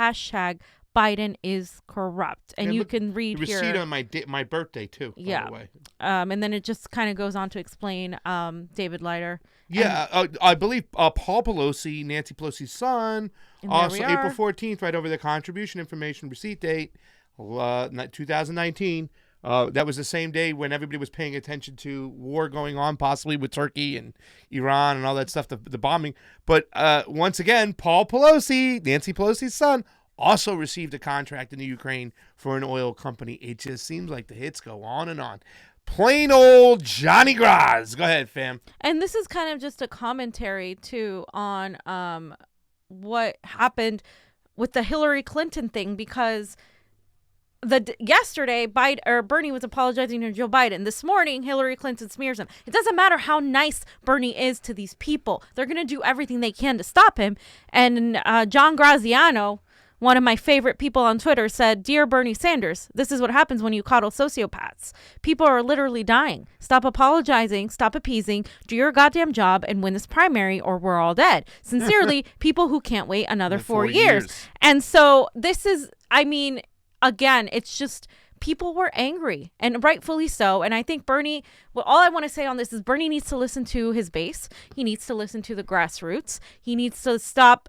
Biden is corrupt. And you can read the here. receipt on my birthday, too, by the way. And then it just kind of goes on to explain David Leiter. Yeah, I believe Paul Pelosi, Nancy Pelosi's son, also April 14th, right over the contribution information receipt date, 2019. That was the same day when everybody was paying attention to war going on, possibly with Turkey and Iran and all that stuff, the bombing. But once again, Paul Pelosi, Nancy Pelosi's son, also received a contract in the Ukraine for an oil company. It just seems like the hits go on and on. Plain old Johnny Graz. Go ahead, fam. And this is kind of just a commentary, too, on what happened with the Hillary Clinton thing, because yesterday Bernie was apologizing to Joe Biden. This morning, Hillary Clinton smears him. It doesn't matter how nice Bernie is to these people. They're going to do everything they can to stop him. And John Graziano, one of my favorite people on Twitter, said, "Dear Bernie Sanders, this is what happens when you coddle sociopaths. People are literally dying. Stop apologizing, stop appeasing, do your goddamn job, and win this primary or we're all dead. Sincerely, people who can't wait another 4 years." And so this is, again, it's just people were angry, and rightfully so. And I think Bernie, all I want to say on this is Bernie needs to listen to his base. He needs to listen to the grassroots. He needs to stop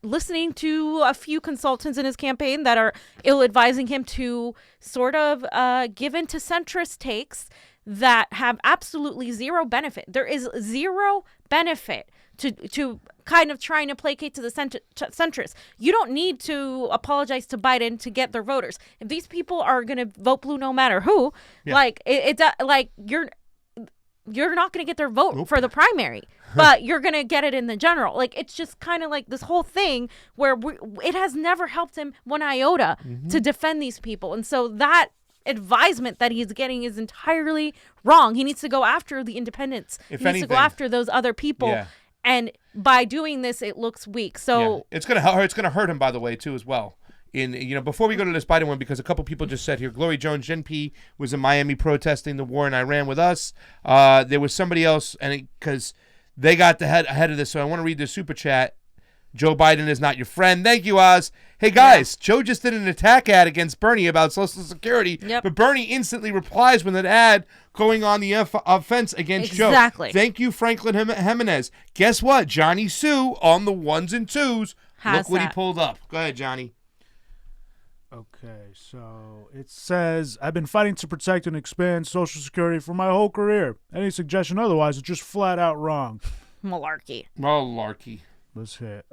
listening to a few consultants in his campaign that are ill-advising him to sort of give in to centrist takes that have absolutely zero benefit. There is zero benefit to kind of trying to placate to the centrists. You don't need to apologize to Biden to get their voters. If these people are going to vote blue no matter who, you're not going to get their vote for the primary, but you're going to get it in the general. Like, it's just kind of like this whole thing where it has never helped him one iota to defend these people. And so that advisement that he's getting is entirely wrong. He needs to go after the independents. He needs to go after those other people. Yeah. And by doing this, it looks weak. So it's gonna hurt him, by the way, too, as well. Before we go to this Biden one, because a couple people just said here, Glory Jones, Gen P was in Miami protesting the war in Iran with us. There was somebody else, and because they got ahead of this, so I want to read the super chat. Joe Biden is not your friend. Thank you, Oz. Hey, guys, Joe just did an attack ad against Bernie about Social Security, but Bernie instantly replies with an ad going on the offense against Joe. Exactly. Thank you, Franklin Jimenez. Guess what? Johnny Sue on the ones and twos. Look what he pulled up. Go ahead, Johnny. Okay, so it says, I've been fighting to protect and expand Social Security for my whole career. Any suggestion otherwise is just flat out wrong. Malarkey. Let's hit.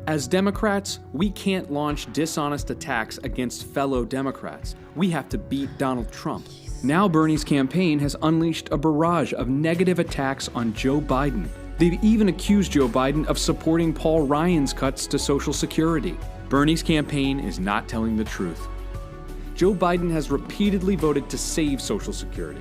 As Democrats, we can't launch dishonest attacks against fellow Democrats. We have to beat Donald Trump. Now Bernie's campaign has unleashed a barrage of negative attacks on Joe Biden. They've even accused Joe Biden of supporting Paul Ryan's cuts to Social Security. Bernie's campaign is not telling the truth. Joe Biden has repeatedly voted to save Social Security.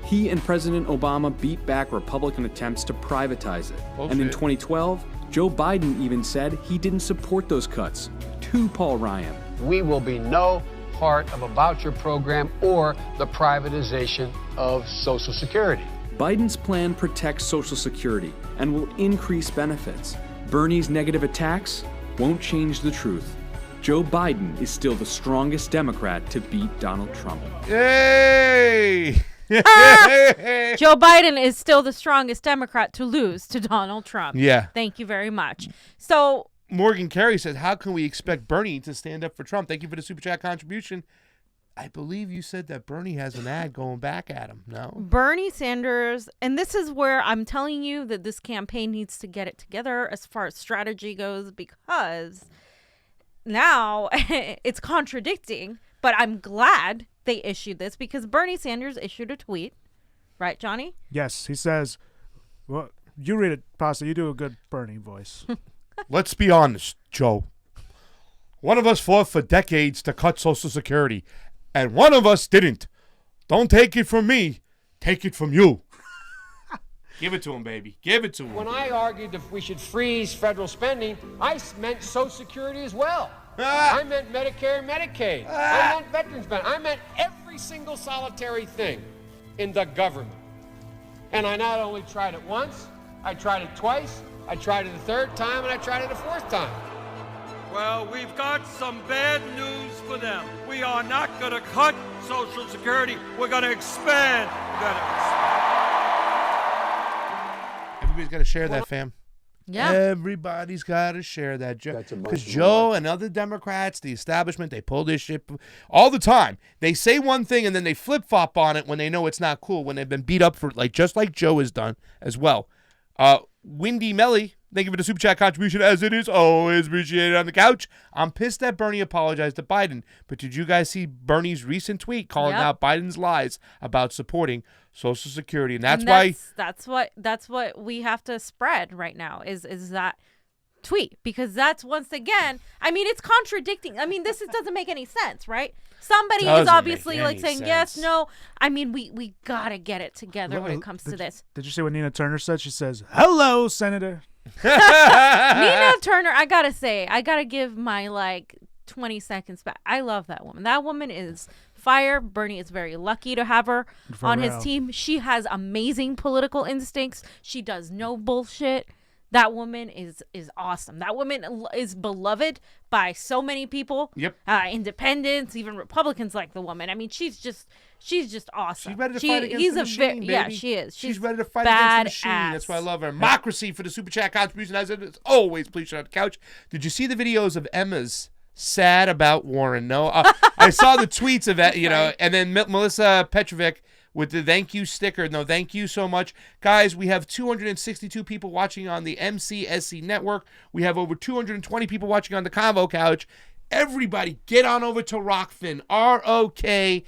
He and President Obama beat back Republican attempts to privatize it. And in 2012, Joe Biden even said he didn't support those cuts to Paul Ryan. We will be no part of a voucher program or the privatization of Social Security. Biden's plan protects Social Security and will increase benefits. Bernie's negative attacks won't change the truth. Joe Biden is still the strongest Democrat to beat Donald Trump. Yay! Joe Biden is still the strongest Democrat to lose to Donald Trump. Yeah. Thank you very much. So Morgan Carey says, how can we expect Bernie to stand up for Trump? Thank you for the Super Chat contribution. I believe you said that Bernie has an ad going back at him. No? Bernie Sanders, and this is where I'm telling you that this campaign needs to get it together as far as strategy goes, because now it's contradicting, but I'm glad they issued this because Bernie Sanders issued a tweet. Right, Johnny? Yes, he says, well, you read it, Pasta. You do a good Bernie voice. Let's be honest, Joe. One of us fought for decades to cut Social Security, and one of us didn't. Don't take it from me. Take it from you. Give it to him, baby. Give it to him. When I argued that we should freeze federal spending, I meant Social Security as well. I meant Medicare and Medicaid. I meant veterans benefits. I meant every single solitary thing in the government. And I not only tried it once, I tried it twice, I tried it a third time, and I tried it a fourth time. Well, we've got some bad news for them. We are not going to cut Social Security. We're going to expand benefits. Everybody's got to share that, fam. Yeah. Everybody's got to share that. Because Joe and other Democrats, the establishment, they pull this shit all the time. They say one thing and then they flip-flop on it when they know it's not cool, when they've been beat up for, like, just like Joe has done as well. Windy Melly, thank you for the Super Chat contribution, as it is always appreciated on the couch. I'm pissed that Bernie apologized to Biden, but did you guys see Bernie's recent tweet calling out Biden's lies about supporting Social Security? And that's what we have to spread right now is that tweet, because that's, once again, I mean, it's contradicting. I mean, this doesn't make any sense, right? Somebody is obviously like saying yes, no. I mean, we gotta get it together when it comes to this. Did you see what Nina Turner said? She says, "Hello, Senator." Nina Turner, I gotta say, I gotta give my 20 seconds back. I love that woman. That woman is fire. Bernie is very lucky to have her on his team. She has amazing political instincts. She does no bullshit. That woman is awesome. That woman is beloved by so many people. Yep. Independents, even Republicans like the woman. I mean, she's just awesome. She's ready to fight against the machine, baby. Yeah, she is. She's ready to fight against the machine. That's why I love her. Democracy for the Super Chat contribution. As it is always, please shut on the couch. Did you see the videos of Emma's sad about Warren? No. I saw the tweets of that, and then Melissa Petrovic with the thank you sticker. No, thank you so much. Guys, we have 262 people watching on the MCSC network. We have over 220 people watching on the CONVO couch. Everybody get on over to Rockfin, ROKFIN.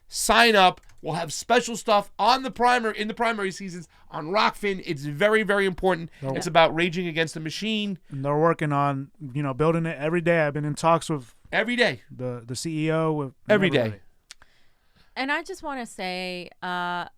Sign up. We'll have special stuff in the primary seasons on Rockfin. It's very, very important. It's about raging against the machine. And they're working on, building it every day. I've been in talks with every day the CEO with every day. And I just want to say, a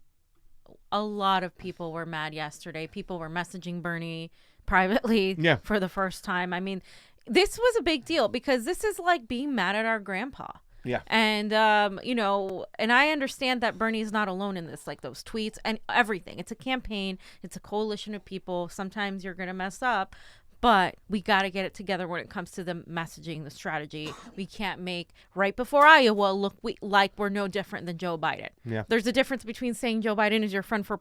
lot of people were mad yesterday. People were messaging Bernie privately for the first time. I mean, this was a big deal because this is like being mad at our grandpa. Yeah. And, and I understand that Bernie is not alone in this, like those tweets and everything. It's a campaign. It's a coalition of people. Sometimes you're going to mess up. But we got to get it together when it comes to the messaging, the strategy. We can't make right before Iowa look like we're no different than Joe Biden. Yeah. There's a difference between saying Joe Biden is your friend for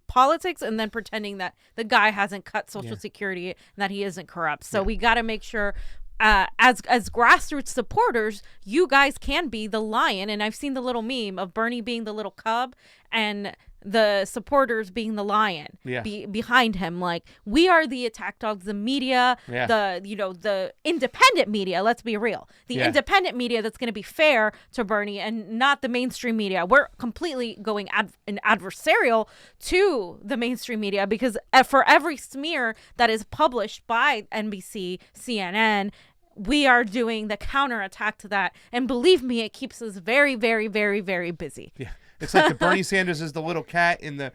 politics and then pretending that the guy hasn't cut Social Security and that he isn't corrupt. So we got to make sure as grassroots supporters, you guys can be the lion. And I've seen the little meme of Bernie being the little cub and the supporters being the lion behind him. Like, we are the attack dogs, the media, the independent media. Let's be real. The independent media that's going to be fair to Bernie and not the mainstream media. We're completely going adversarial to the mainstream media because for every smear that is published by NBC, CNN, we are doing the counterattack to that. And believe me, it keeps us very, very, very, very busy. Yeah. It's like the Bernie Sanders is the little cat in the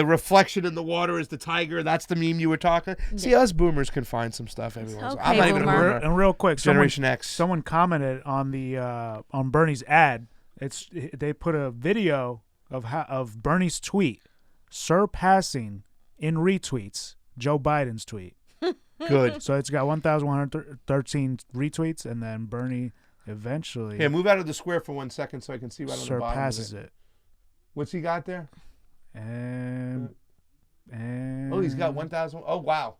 reflection in the water is the tiger. That's the meme you were talking. See, us boomers can find some stuff every once in a while. I'm not even a boomer. And real quick, Generation X. Someone commented on the on Bernie's ad. They put a video of Bernie's tweet surpassing in retweets Joe Biden's tweet. Good. So it's got 1,113 retweets, and then Bernie eventually move out of the square for 1 second so I can see right on the bottom surpasses of it. What's he got there? And he's got 1,000. Oh, wow.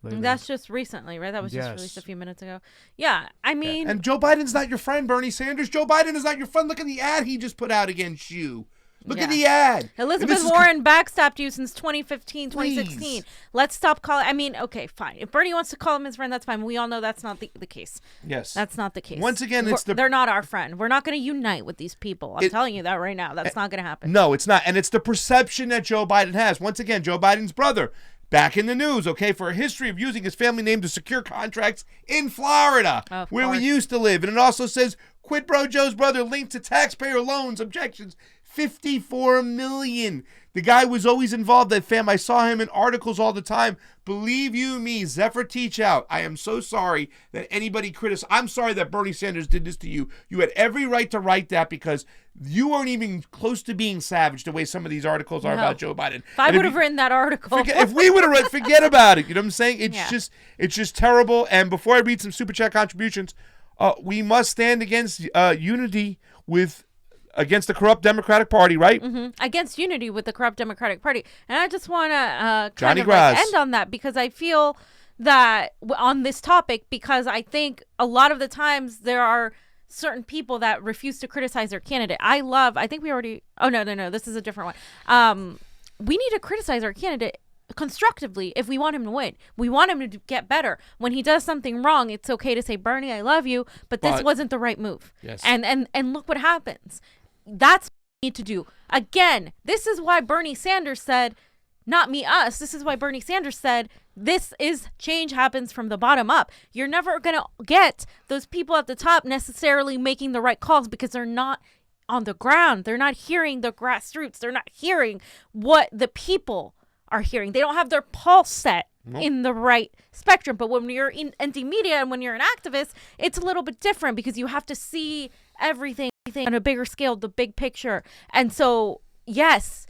That's just recently, right? That was just released a few minutes ago. Yeah, I mean... And Joe Biden's not your friend, Bernie Sanders. Joe Biden is not your friend. Look at the ad he just put out against you. Look at the ad. Elizabeth Warren backstabbed you since 2015, 2016. Please. Let's stop calling. I mean, okay, fine. If Bernie wants to call him his friend, that's fine. We all know that's not the case. Yes. That's not the case. Once again, they're not our friend. We're not going to unite with these people. I'm telling you that right now. That's not going to happen. No, it's not. And it's the perception that Joe Biden has. Once again, Joe Biden's brother, back in the news, okay, for a history of using his family name to secure contracts in Florida, where we used to live. And it also says, Quid Pro Joe's brother linked to taxpayer loans, objections, $54 million. The guy was always involved. That fam, I saw him in articles all the time. Believe you me, Zephyr Teach Out. I am so sorry that anybody I'm sorry that Bernie Sanders did this to you. You had every right to write that because you weren't even close to being savage the way some of these articles are about Joe Biden. If I would have written that article. If we would have read, forget about it. You know what I'm saying? It's just terrible. And before I read some Super Chat contributions, we must stand against unity against the corrupt Democratic Party, right? Against unity with the corrupt Democratic Party. And I just want to end on that because I feel that on this topic, because I think a lot of the times there are certain people that refuse to criticize their candidate. No, this is a different one. We need to criticize our candidate constructively if we want him to win. We want him to get better. When he does something wrong, it's okay to say, Bernie, I love you, but this wasn't the right move. Yes. And look what happens. That's what we need to do. Again, this is why Bernie Sanders said, not me, us. This is why Bernie Sanders said, this is change happens from the bottom up. You're never going to get those people at the top necessarily making the right calls because they're not on the ground. They're not hearing the grassroots. They're not hearing what the people are hearing. They don't have their pulse set in the right spectrum. But when you're in anti-media and when you're an activist, it's a little bit different because you have to see everything on a bigger scale, the big picture. And so, yes,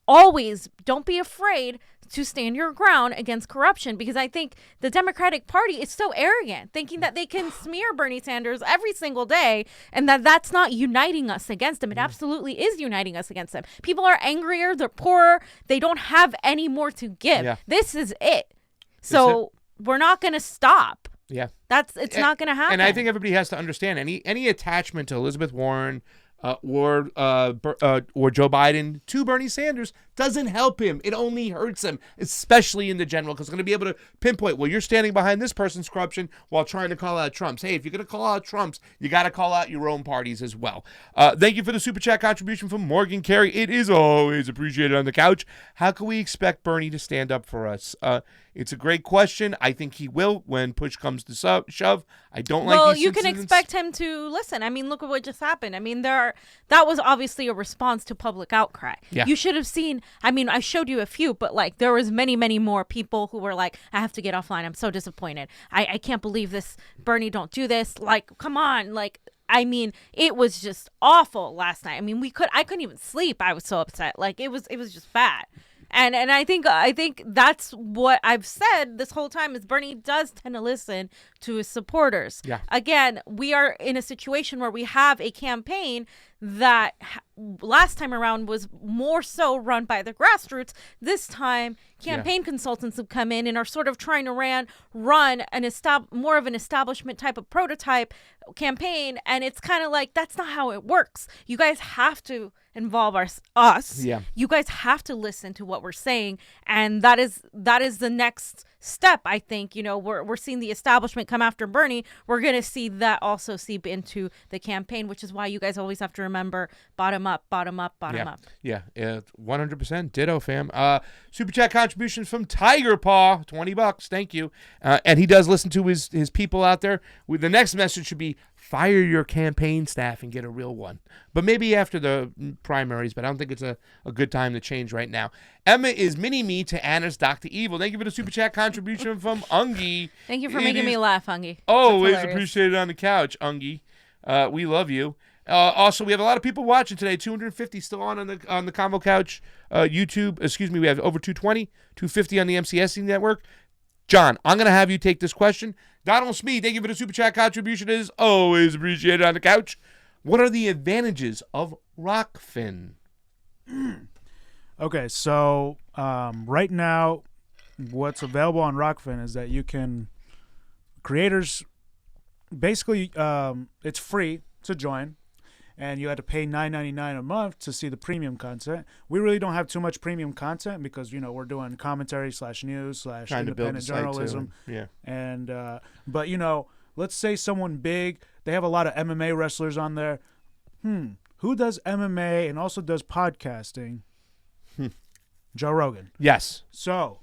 always don't be afraid to stand your ground against corruption, because I think the Democratic Party is so arrogant, thinking that they can smear Bernie Sanders every single day and that's not uniting us against him. It absolutely is uniting us against him. People are angrier, they're poorer, they don't have any more to give. Yeah. This is it. So we're not going to stop. Yeah. It's not going to happen. And I think everybody has to understand any attachment to Elizabeth Warren or Joe Biden to Bernie Sanders doesn't help him. It only hurts him, especially in the general, because it's going to be able to pinpoint, well, you're standing behind this person's corruption while trying to call out Trump's. Hey, if you're going to call out Trump's, you got to call out your own parties as well. Thank you for the Super Chat contribution from Morgan Carey. It is always appreciated on the couch. How can we expect Bernie to stand up for us? It's a great question. I think he will when push comes to shove. I don't like these Well, you incidents. can expect him to listen. I mean, look at what just happened. I mean, that was obviously a response to public outcry. Yeah. You should have seen, I mean, I showed you a few, but like there was many, many more people who were like, I have to get offline. I'm so disappointed. I can't believe this. Bernie, don't do this. Like, come on. Like, I mean, it was just awful last night. I mean, I couldn't even sleep. I was so upset. Like, it was just bad. And I think that's what I've said this whole time is Bernie does tend to listen to his supporters. Yeah. Again, we are in a situation where we have a campaign that last time around was more so run by the grassroots. This time, campaign consultants have come in and are sort of trying to run more of an establishment type of prototype campaign. And it's kind of like, that's not how it works. You guys have to involve us. Yeah. You guys have to listen to what we're saying. And that is the next step. I think, we're seeing the establishment come after Bernie. We're going to see that also seep into the campaign, which is why you guys always have to remember bottom up, bottom up, bottom up. Yeah, 100%. Ditto, fam. Super chat contributions from Tiger Paw, $20. Thank you. And he does listen to his people out there. The next message should be fire your campaign staff and get a real one. But maybe after the primaries, but I don't think it's a good time to change right now. Emma is mini-me to Anna's Dr. Evil. Thank you for the super chat contribution from Ungi. Thank you for making me laugh, Ungi. Always appreciated on the couch, Ungi. We love you. Also, we have a lot of people watching today. 250 still on the Convo Couch YouTube. Excuse me, we have over 220, 250 on the MCSC network. John, I'm going to have you take this question. Donald Smee, thank you for the super chat contribution. It is always appreciated on the couch. What are the advantages of Rockfin? Okay, so right now, what's available on Rockfin is that you can creators basically it's free to join, and you had to pay $9.99 a month to see the premium content. We really don't have too much premium content because we're doing commentary / news / independent journalism. Yeah. And but let's say someone big, they have a lot of MMA wrestlers on there. Who does MMA and also does podcasting? Joe Rogan. Yes. So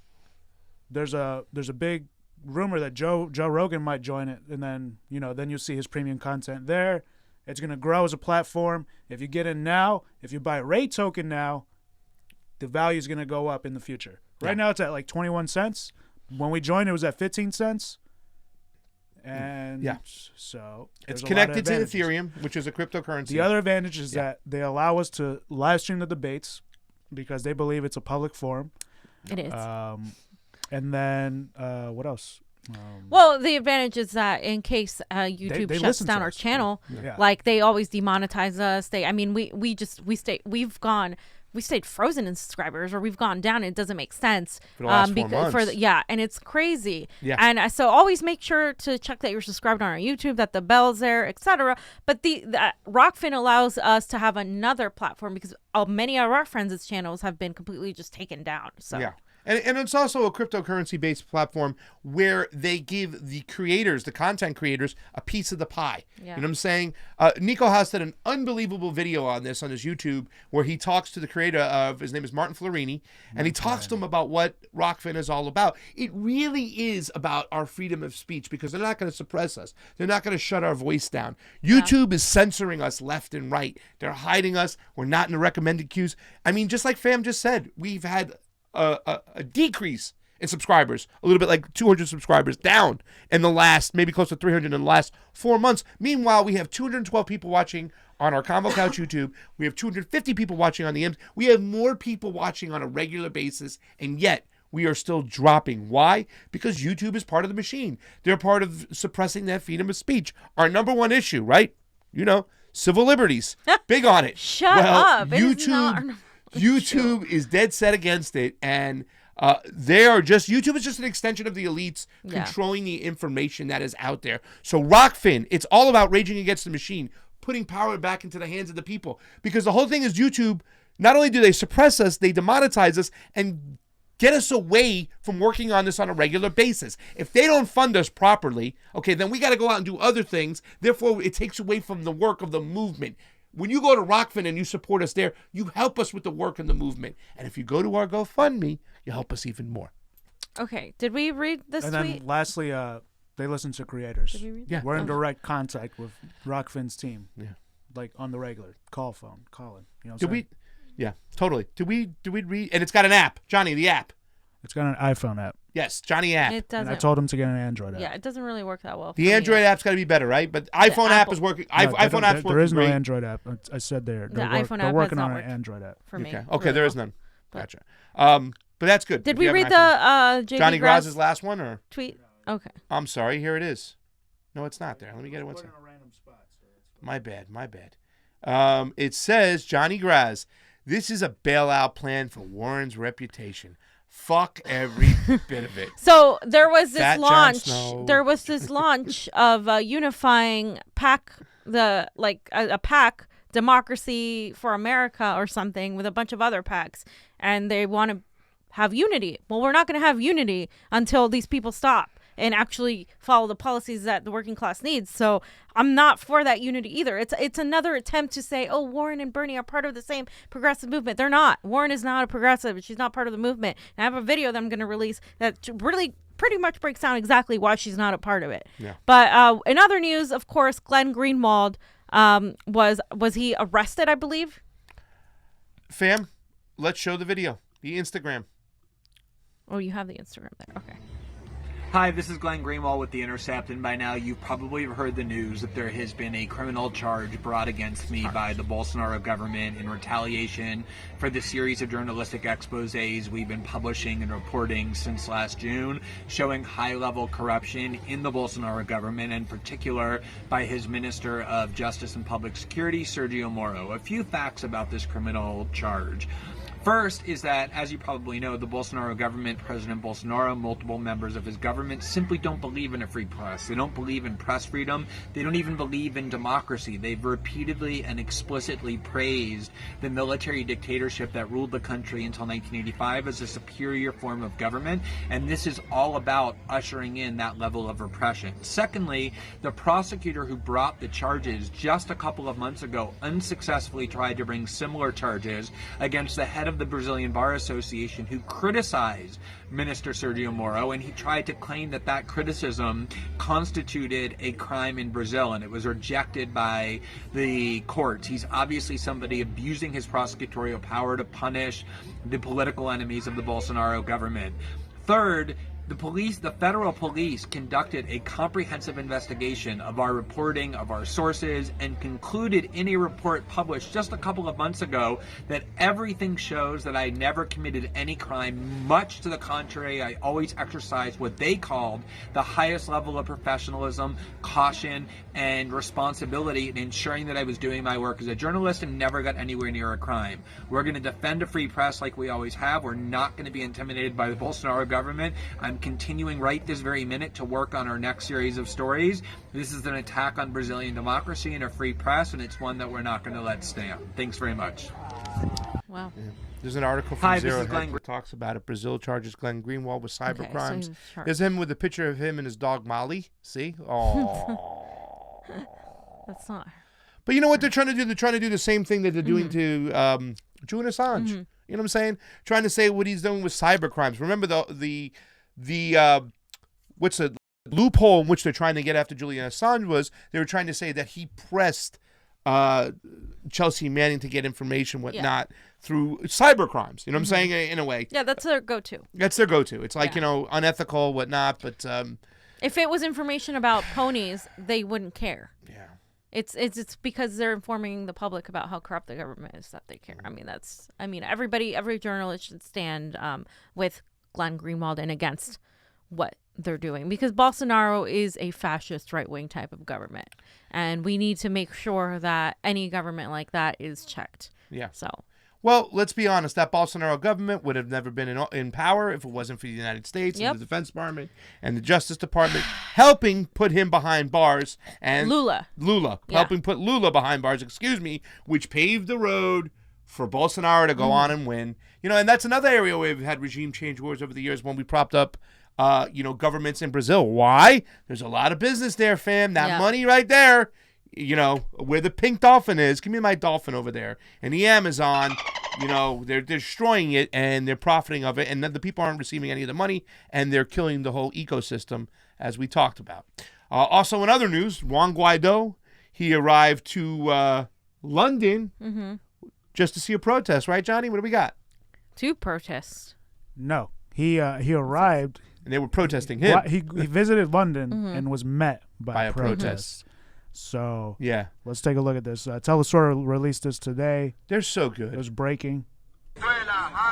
there's a big rumor that Joe Rogan might join it, and then then you'll see his premium content there. It's going to grow as a platform. If you get in now, if you buy a Ray token now, the value is going to go up in the future. Right now it's at like 21 cents. When we joined, it was at 15 cents. And so it's connected to Ethereum, which is a cryptocurrency. The other advantage is that they allow us to live stream the debates because they believe it's a public forum. It is. And then what else? Well, the advantage is that in case YouTube they shuts listen down to our us. channel, Yeah. like they always demonetize us. We stayed frozen in subscribers, or we've gone down. It doesn't make sense for the last 4 months. And it's crazy. Yeah. And so always make sure to check that you're subscribed on our YouTube, that the bell's there, etc. But the Rockfin allows us to have another platform because many of our friends' channels have been completely just taken down. So yeah. And it's also a cryptocurrency-based platform where they give the creators, the content creators, a piece of the pie. Yeah. You know what I'm saying? Nico Haas did an unbelievable video on this on his YouTube where he talks to the creator of, his name is Martin Florini, and he talks to him about what Rockfin is all about. It really is about our freedom of speech because they're not going to suppress us. They're not going to shut our voice down. YouTube is censoring us left and right. They're hiding us. We're not in the recommended queues. I mean, just like Fam just said, we've had a decrease in subscribers, a little bit like 200 subscribers down in the last, maybe close to 300 in the last 4 months. Meanwhile, we have 212 people watching on our Convo Couch YouTube. We have 250 people watching on the M's. We have more people watching on a regular basis, and yet we are still dropping. Why? Because YouTube is part of the machine. They're part of suppressing that freedom of speech. Our number one issue, right? Civil liberties. Big on it. Shut up. YouTube is dead set against it, and YouTube is just an extension of the elites controlling the information that is out there. So Rockfin, it's all about raging against the machine, putting power back into the hands of the people. Because the whole thing is YouTube, not only do they suppress us, they demonetize us and get us away from working on this on a regular basis. If they don't fund us properly, then we got to go out and do other things. Therefore, it takes away from the work of the movement. When you go to Rockfin and you support us there, you help us with the work and the movement. And if you go to our GoFundMe, you help us even more. Okay. Did we read this tweet? And then lastly, they listen to creators. Did we read Yeah. We're in direct contact with Rockfin's team. Yeah. Like on the regular. Calling. You know what I'm Did saying? we? Yeah, totally. Did we read? And it's got an app. Johnny, the app. It's got an iPhone app. Yes, Johnny app. It doesn't. And I told him to get an Android app. Yeah, it doesn't really work that well. The Android app's got to be better, right? But iPhone app is working. iPhone app's working There is no great. Android app. I said they're iPhone they're app working has on not an worked Android app. for me. Okay, there is none. Gotcha. But that's good. Did If we you have read an the iPhone. JB Johnny Graz's Graz's last one, or tweet? Okay. I'm sorry. Here it is. No, it's not there. Let me get it one second. My bad. It says Johnny Graz. This is a bailout plan for Warren's reputation. Fuck every bit of it. So there was this Fat Jon launch. Snow. There was this launch of unifying a PAC, Democracy for America or something, with a bunch of other PACs, and they want to have unity. Well, we're not going to have unity until these people stop. and actually follow the policies that the working class needs. So I'm not for that unity either. It's another attempt to say, oh, Warren and Bernie are part of the same progressive movement. They're not. Warren is not a progressive. She's not part of the movement. And I have a video that I'm going to release that really pretty much breaks down exactly why she's not a part of it. Yeah. But in other news, of course, Glenn Greenwald, was he arrested, I believe? Fam, let's show the video. The Instagram. Oh, you have the Instagram there. Okay. Hi, this is Glenn Greenwald with The Intercept, and by now you've probably heard the news that there has been a criminal charge brought against me by the Bolsonaro government in retaliation for the series of journalistic exposés we've been publishing and reporting since last June, showing high-level corruption in the Bolsonaro government, in particular by his Minister of Justice and Public Security, Sergio Moro. A few facts about this criminal charge. First is that, as you probably know, the Bolsonaro government, President Bolsonaro, multiple members of his government simply don't believe in a free press. They don't believe in press freedom. They don't even believe in democracy. They've repeatedly and explicitly praised the military dictatorship that ruled the country until 1985 as a superior form of government, and this is all about ushering in that level of repression. Secondly, the prosecutor who brought the charges just a couple of months ago unsuccessfully tried to bring similar charges against the head of the Brazilian Bar Association, who criticized Minister Sergio Moro, and he tried to claim that that criticism constituted a crime in Brazil, and it was rejected by the courts. He's obviously somebody abusing his prosecutorial power to punish the political enemies of the Bolsonaro government. Third, the federal police conducted a comprehensive investigation of our reporting, of our sources, and concluded in a report published just a couple of months ago that everything shows that I never committed any crime. Much to the contrary, I always exercised what they called the highest level of professionalism, caution, and responsibility in ensuring that I was doing my work as a journalist and never got anywhere near a crime. We're going to defend a free press like we always have. We're not going to be intimidated by the Bolsonaro government. I'm continuing right this very minute to work on our next series of stories. This is an attack on Brazilian democracy and a free press, and it's one that we're not going to let stand. Thanks very much. Wow. Yeah. There's an article from Zero Hedge that talks about it. Brazil charges Glenn Greenwald with cyber crimes. So there's him with a picture of him and his dog Molly. See? Oh. That's not. But you know what they're trying to do? They're trying to do the same thing that they're doing to Julian Assange. You know what I'm saying? Trying to say what he's doing with cyber crimes. Remember the what's the loophole in which they're trying to get after Julian Assange was they were trying to say that he pressed Chelsea Manning to get information, whatnot, through cyber crimes. You know what I'm saying? In a way. Yeah, that's their go-to. That's their go-to. It's like, unethical, whatnot, but if it was information about ponies, they wouldn't care. Yeah. It's because they're informing the public about how corrupt the government is that they care. Every journalist should stand with Glenn Greenwald and against what they're doing, because Bolsonaro is a fascist right-wing type of government, and we need to make sure that any government like that is checked. Yeah. So. Well, let's be honest. That Bolsonaro government would have never been in power if it wasn't for the United States and the Defense Department and the Justice Department helping put him behind bars. And Lula. Helping put Lula behind bars, which paved the road for Bolsonaro to go on and win. And that's another area where we've had regime change wars over the years when we propped up, governments in Brazil. Why? There's a lot of business there, fam. That money right there. Where the pink dolphin is, give me my dolphin over there. And the Amazon, they're destroying it and they're profiting of it. And then the people aren't receiving any of the money and they're killing the whole ecosystem, as we talked about. Also in other news, Juan Guaido, he arrived to London just to see a protest. Right, Johnny? What do we got? 2 protests. No. He arrived. And they were protesting him. He visited London and was met by a protest. So yeah, let's take a look at this. Telesur released this today. They're so good. It was breaking. A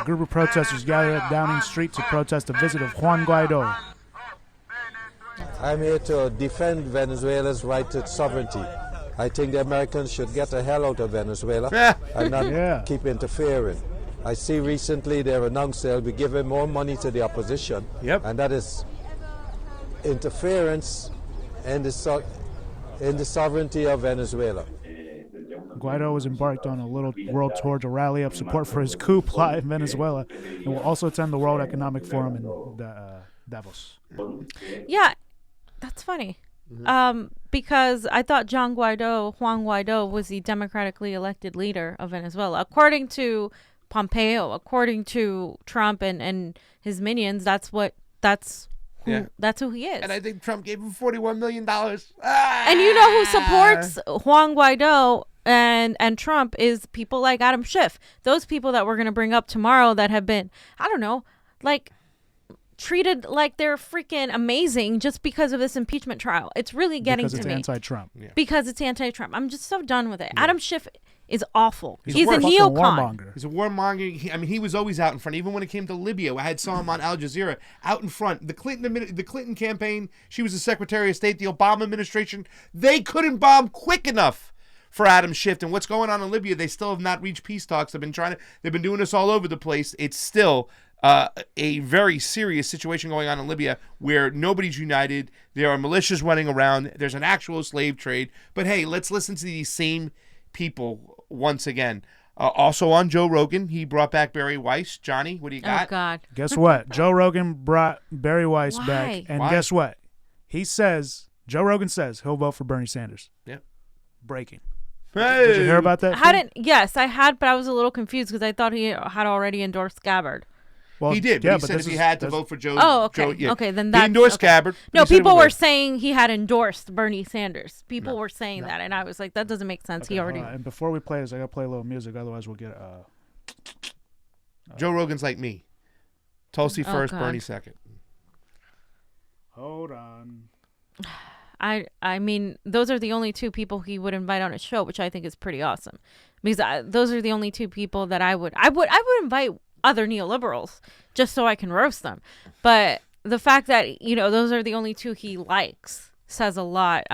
group of protesters gathered at Downing Street to protest the visit of Juan Guaido. I'm here to defend Venezuela's right to sovereignty. I think the Americans should get the hell out of Venezuela and not keep interfering. I see recently they've announced they'll be giving more money to the opposition, and that is interference in the sovereignty of Venezuela. Guaido has embarked on a little world tour to rally up support for his coup plot in Venezuela, and will also attend the World Economic Forum in Davos. Yeah, that's funny. Because I thought Juan Guaido was the democratically elected leader of Venezuela. According to Pompeo, according to Trump and his minions, that's who he is. And I think Trump gave him $41 million. And you know who supports Juan Guaido and Trump is people like Adam Schiff. Those people that we're going to bring up tomorrow that have been, I don't know, like treated like they're freaking amazing just because of this impeachment trial. It's really getting to me. Because it's anti-Trump. Yeah. Because it's anti-Trump. I'm just so done with it. Adam Schiff is awful. He's a a neocon. He's a warmonger. He was always out in front. Even when it came to Libya, I saw him on Al Jazeera out in front. The Clinton campaign, she was the Secretary of State. The Obama administration, they couldn't bomb quick enough for Adam Schiff. And what's going on in Libya? They still have not reached peace talks. They've been doing this all over the place. It's still a very serious situation going on in Libya where nobody's united. There are militias running around. There's an actual slave trade. But hey, let's listen to these same people once again. Also on Joe Rogan, he brought back Barry Weiss. Johnny, what do you got? Oh, God. Guess what? Joe Rogan brought Barry Weiss Why? back. And Why? guess what? Joe Rogan says he'll vote for Bernie Sanders. Yep. Breaking. Hey. Did you hear about that? Yes, I had, but I was a little confused because I thought he had already endorsed Gabbard. Well, he did, but he said if he had to vote for Joe. Oh, okay. Joe, yeah. Okay, then he that's endorsed okay. Gabbard. No, He said it people was were good. saying he had endorsed Bernie Sanders. People were saying that, and I was like, that doesn't make sense. Okay, He already. and before we play this, I gotta play a little music. Otherwise, we'll get. Joe Rogan's like me. Tulsi Oh, first, God. Bernie second. Hold on. I mean, those are the only two people he would invite on a show, which I think is pretty awesome. Because those are the only two people that I would invite other neoliberals just so I can roast them. But the fact that, those are the only two he likes says a lot.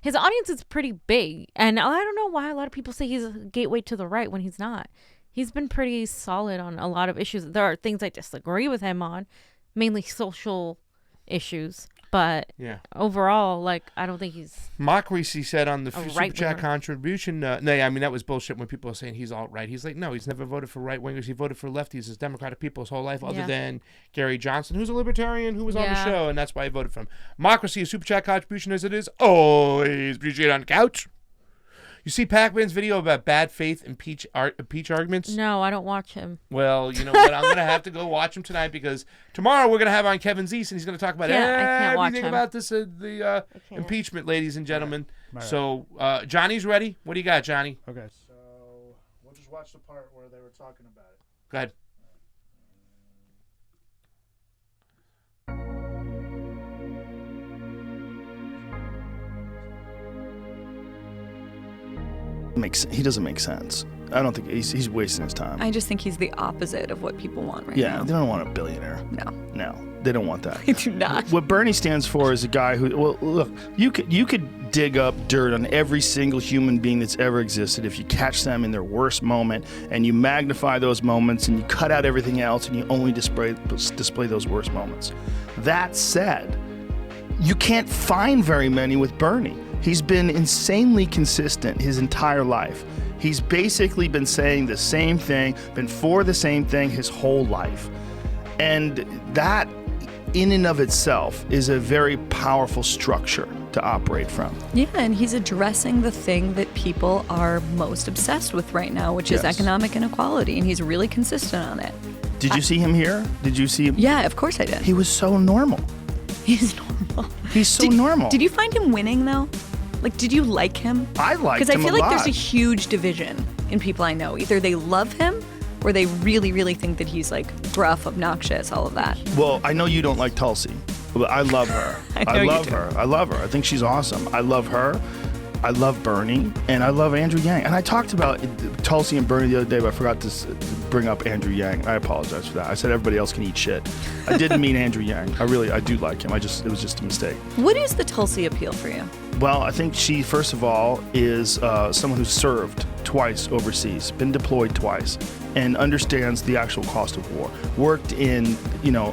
His audience is pretty big, and I don't know why a lot of people say he's a gateway to the right when he's not. He's been pretty solid on a lot of issues. There are things I disagree with him on, mainly social issues. But overall, I don't think he's... Mockery said on the Super right Chat winger. contribution, that was bullshit when people are saying he's alt-right. He's like, no, he's never voted for right-wingers. He voted for lefties as Democratic people his whole life, other than Gary Johnson, who's a libertarian, who was on the show, and that's why he voted for him. Mocracy, a Super Chat contribution as it is, always appreciated on the couch. You see Pac-Man's video about bad faith and peach arguments? No, I don't watch him. Well, you know what? I'm going to have to go watch him tonight because tomorrow we're going to have on Kevin Zeese, and he's going to talk about I can't watch everything him. about this, the impeachment, ladies and gentlemen. All right. So, Johnny's ready. What do you got, Johnny? Okay, so we'll just watch the part where they were talking about it. Go ahead. He doesn't make sense. I don't think he's wasting his time. I just think he's the opposite of what people want right now. Yeah, they don't want a billionaire. No, they don't want that. They do not. What Bernie stands for is a guy who, well, look, you could dig up dirt on every single human being that's ever existed if you catch them in their worst moment and you magnify those moments and you cut out everything else and you only display those worst moments. That said, you can't find very many with Bernie. He's been insanely consistent his entire life. He's basically been saying the same thing, been for the same thing his whole life. And that, in and of itself, is a very powerful structure to operate from. Yeah, and he's addressing the thing that people are most obsessed with right now, which is economic inequality, and he's really consistent on it. Did you see him here? Did you see him? Yeah, of course I did. He was so normal. He's normal. He's so normal. Did you find him winning, though? Did you like him? I liked him Because I feel a like there's lot. a huge division in people I know. Either they love him or they really, really think that he's gruff, obnoxious, all of that. Well, I know you don't like Tulsi, but I love her. I know you love do. her. I love her. I think she's awesome. I love her. I love Bernie, and I love Andrew Yang. And I talked about Tulsi and Bernie the other day, but I forgot to bring up Andrew Yang. I apologize for that. I said everybody else can eat shit. I didn't mean Andrew Yang. I do like him. It was just a mistake. What is the Tulsi appeal for you? Well, I think she, first of all, is someone who's served twice overseas, been deployed twice, and understands the actual cost of war. Worked in,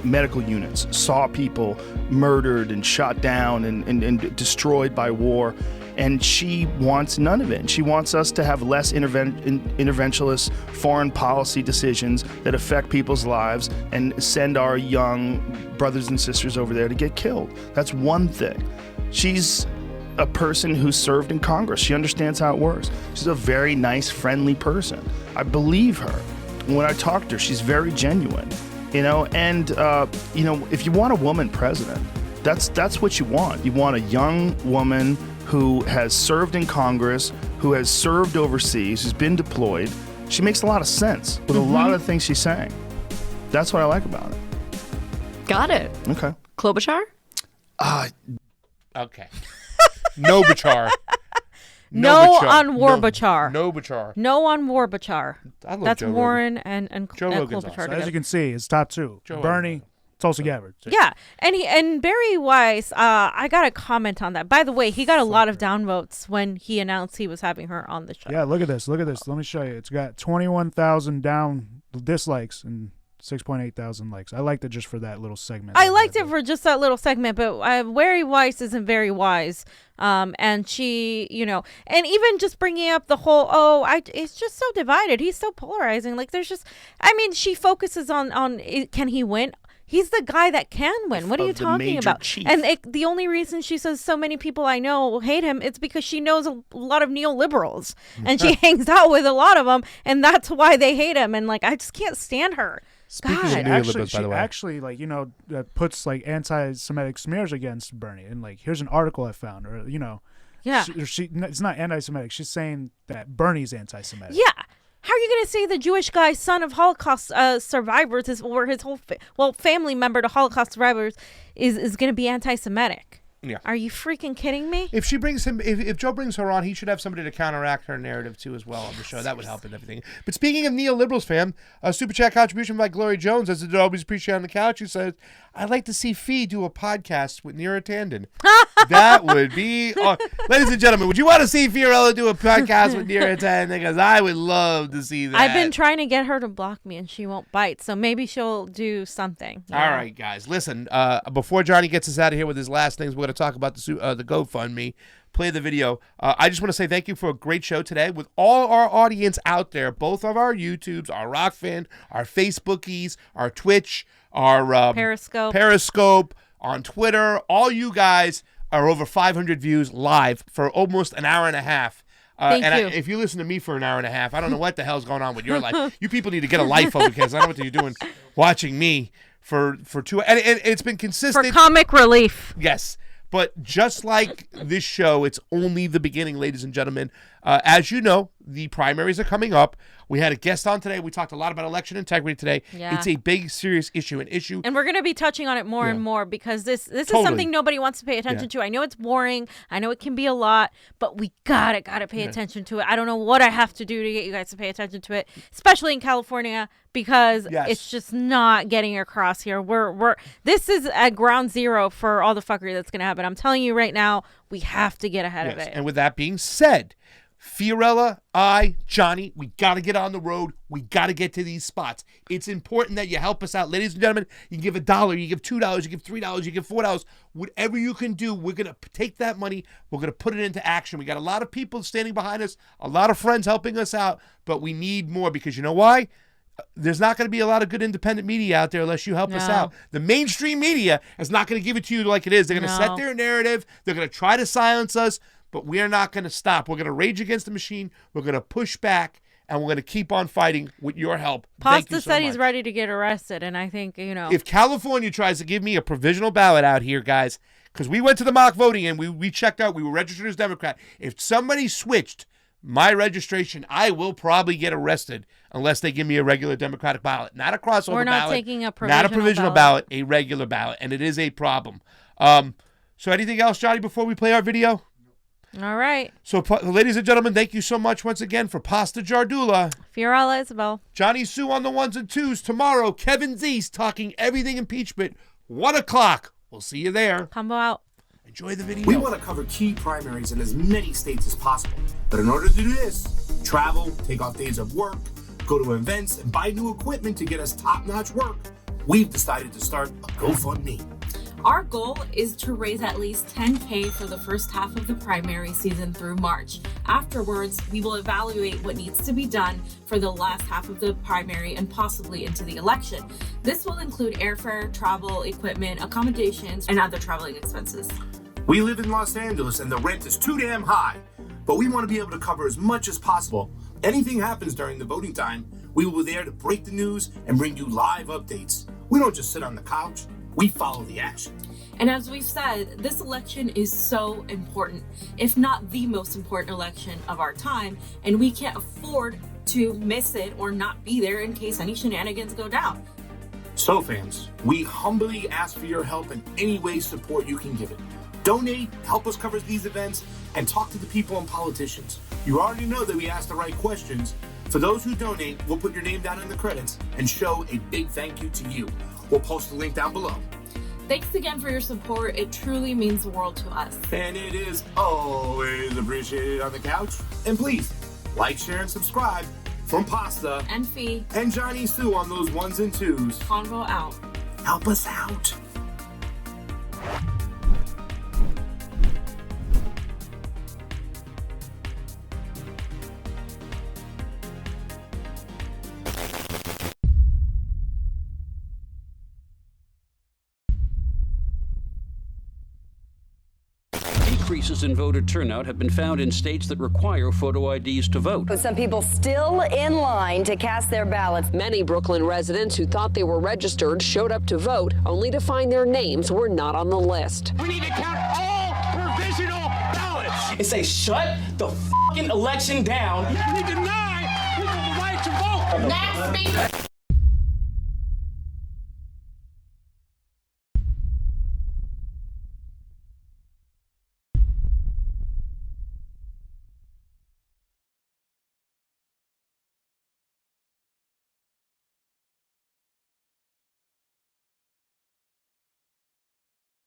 medical units, saw people murdered and shot down and destroyed by war, And she wants none of it. And she wants us to have less interventionist foreign policy decisions that affect people's lives and send our young brothers and sisters over there to get killed. That's one thing. She's a person who served in Congress. She understands how it works. She's a very nice, friendly person. I believe her. When I talk to her, she's very genuine. And if you want a woman president, that's what you want. You want a young woman who has served in Congress, who has served overseas, who's been deployed. She makes a lot of sense with a lot of things she's saying. That's what I like about it. Got it. Okay. Klobuchar? Okay. No Bachar. No on Warbachar. No Bachar. No on Warbachar. I love That's Joe Warren and Joe Rogan's Klobuchar. awesome. So as you can see, it's top two. Bernie, Tulsi Gabbard. Yeah, and Barry Weiss, I got a comment on that. By the way, he got a lot of downvotes when he announced he was having her on the show. Yeah, look at this. Let me show you. It's got 21,000 down dislikes and 6,800 likes. I liked it just for that little segment. I liked it for just that little segment, but Barry Weiss isn't very wise. And she, and even just bringing up the whole, it's just so divided. He's so polarizing. Like, there's just, she focuses on can he win? He's the guy that can win. What are you talking about? Chief. And the only reason she says so many people I know hate him, it's because she knows a lot of neoliberals and she hangs out with a lot of them, and that's why they hate him. And I just can't stand her. Speaking God. of neoliberals, by the way, actually, puts anti-Semitic smears against Bernie, and here's an article I found, or yeah, it's not anti-Semitic. She's saying that Bernie's anti-Semitic. Yeah. How are you going to say the Jewish guy, son of Holocaust survivors, or his whole family member to Holocaust survivors, is going to be anti-Semitic? Yeah. Are you freaking kidding me? If she brings him, if Joe brings her on, he should have somebody to counteract her narrative too as well on the show. That would help and everything. But speaking of neoliberals, fam, a super chat contribution by Glory Jones, as it always appreciate on the couch. He says, "I'd like to see Fee do a podcast with Neera Tanden." That would be, ladies and gentlemen. Would you want to see Fiorella do a podcast with Neera Tanden? Because I would love to see that. I've been trying to get her to block me, and she won't bite. So maybe she'll do something. All right, guys. Listen, before Johnny gets us out of here with his last things, we're going to talk about the GoFundMe. Play the video. I just want to say thank you for a great show today with all our audience out there, both of our YouTubes, our Rockfin, our Facebookies, our Twitch, our Periscope, on Twitter. All you guys are over 500 views live for almost an hour and a half. Thank you. If you listen to me for an hour and a half, I don't know what the hell's going on with your life. You people need to get a life, because I don't know what you're doing watching me for 2 hours. And it's been consistent. For comic relief. Yes. But just like this show, it's only the beginning, ladies and gentlemen. As you know, the primaries are coming up. We had a guest on today. We talked a lot about election integrity today. Yeah. It's a big, serious issue. And we're going to be touching on it more and more, because this is something nobody wants to pay attention to. I know it's boring. I know it can be a lot, but we gotta pay attention to it. I don't know what I have to do to get you guys to pay attention to it, especially in California, because it's just not getting across here. This is at ground zero for all the fuckery that's going to happen. I'm telling you right now, we have to get ahead of it. And with that being said, Fiorella, Johnny, we got to get on the road. We got to get to these spots. It's important that you help us out. Ladies and gentlemen, you give $1, you give $2, you give $3, you give $4. Whatever you can do, we're going to take that money. We're going to put it into action. We got a lot of people standing behind us, a lot of friends helping us out, but we need more, because you know why? There's not going to be a lot of good independent media out there unless you help us out. The mainstream media is not going to give it to you like it is. They're going to set their narrative. They're going to try to silence us. But we're not going to stop. We're going to rage against the machine. We're going to push back, and we're going to keep on fighting with your help. Pasta said he's ready to get arrested, and I think, if California tries to give me a provisional ballot out here, guys, because we went to the mock voting and we checked out, we were registered as Democrat. If somebody switched my registration, I will probably get arrested unless they give me a regular Democratic ballot. Not a crossover ballot. We're not taking a provisional Not a provisional ballot, a regular ballot, and it is a problem. So anything else, Johnny, before we play our video? All right. So, ladies and gentlemen, thank you so much once again for Pasta Jardula. Fiorella Isabel. Johnny Sue on the ones and twos. Tomorrow, Kevin Zeese talking everything impeachment. 1 o'clock. We'll see you there. Combo out. Enjoy the video. We want to cover key primaries in as many states as possible. But in order to do this, travel, take off days of work, go to events, and buy new equipment to get us top-notch work, we've decided to start a GoFundMe. Our goal is to raise at least $10K for the first half of the primary season through March. Afterwards, we will evaluate what needs to be done for the last half of the primary and possibly into the election. This will include airfare, travel, equipment, accommodations, and other traveling expenses. We live in Los Angeles and the rent is too damn high, but we want to be able to cover as much as possible. Anything happens during the voting time, we will be there to break the news and bring you live updates. We don't just sit on the couch, we follow the action. And as we've said, this election is so important, if not the most important election of our time, and we can't afford to miss it or not be there in case any shenanigans go down. So fans, we humbly ask for your help in any way support you can give it. Donate, help us cover these events, and talk to the people and politicians. You already know that we ask the right questions. For those who donate, we'll put your name down in the credits and show a big thank you to you. We'll post the link down below. Thanks again for your support. It truly means the world to us. And it is always appreciated on the couch. And please, like, share, and subscribe. From Pasta and Fee and Johnny Sue on those 1s and 2s. Convo out. Help us out. Decreases in voter turnout have been found in states that require photo IDs to vote. With some people still in line to cast their ballots. Many Brooklyn residents who thought they were registered showed up to vote, only to find their names were not on the list. We need to count all provisional ballots. And say, shut the fucking election down. We deny people the right to vote. Next speaker.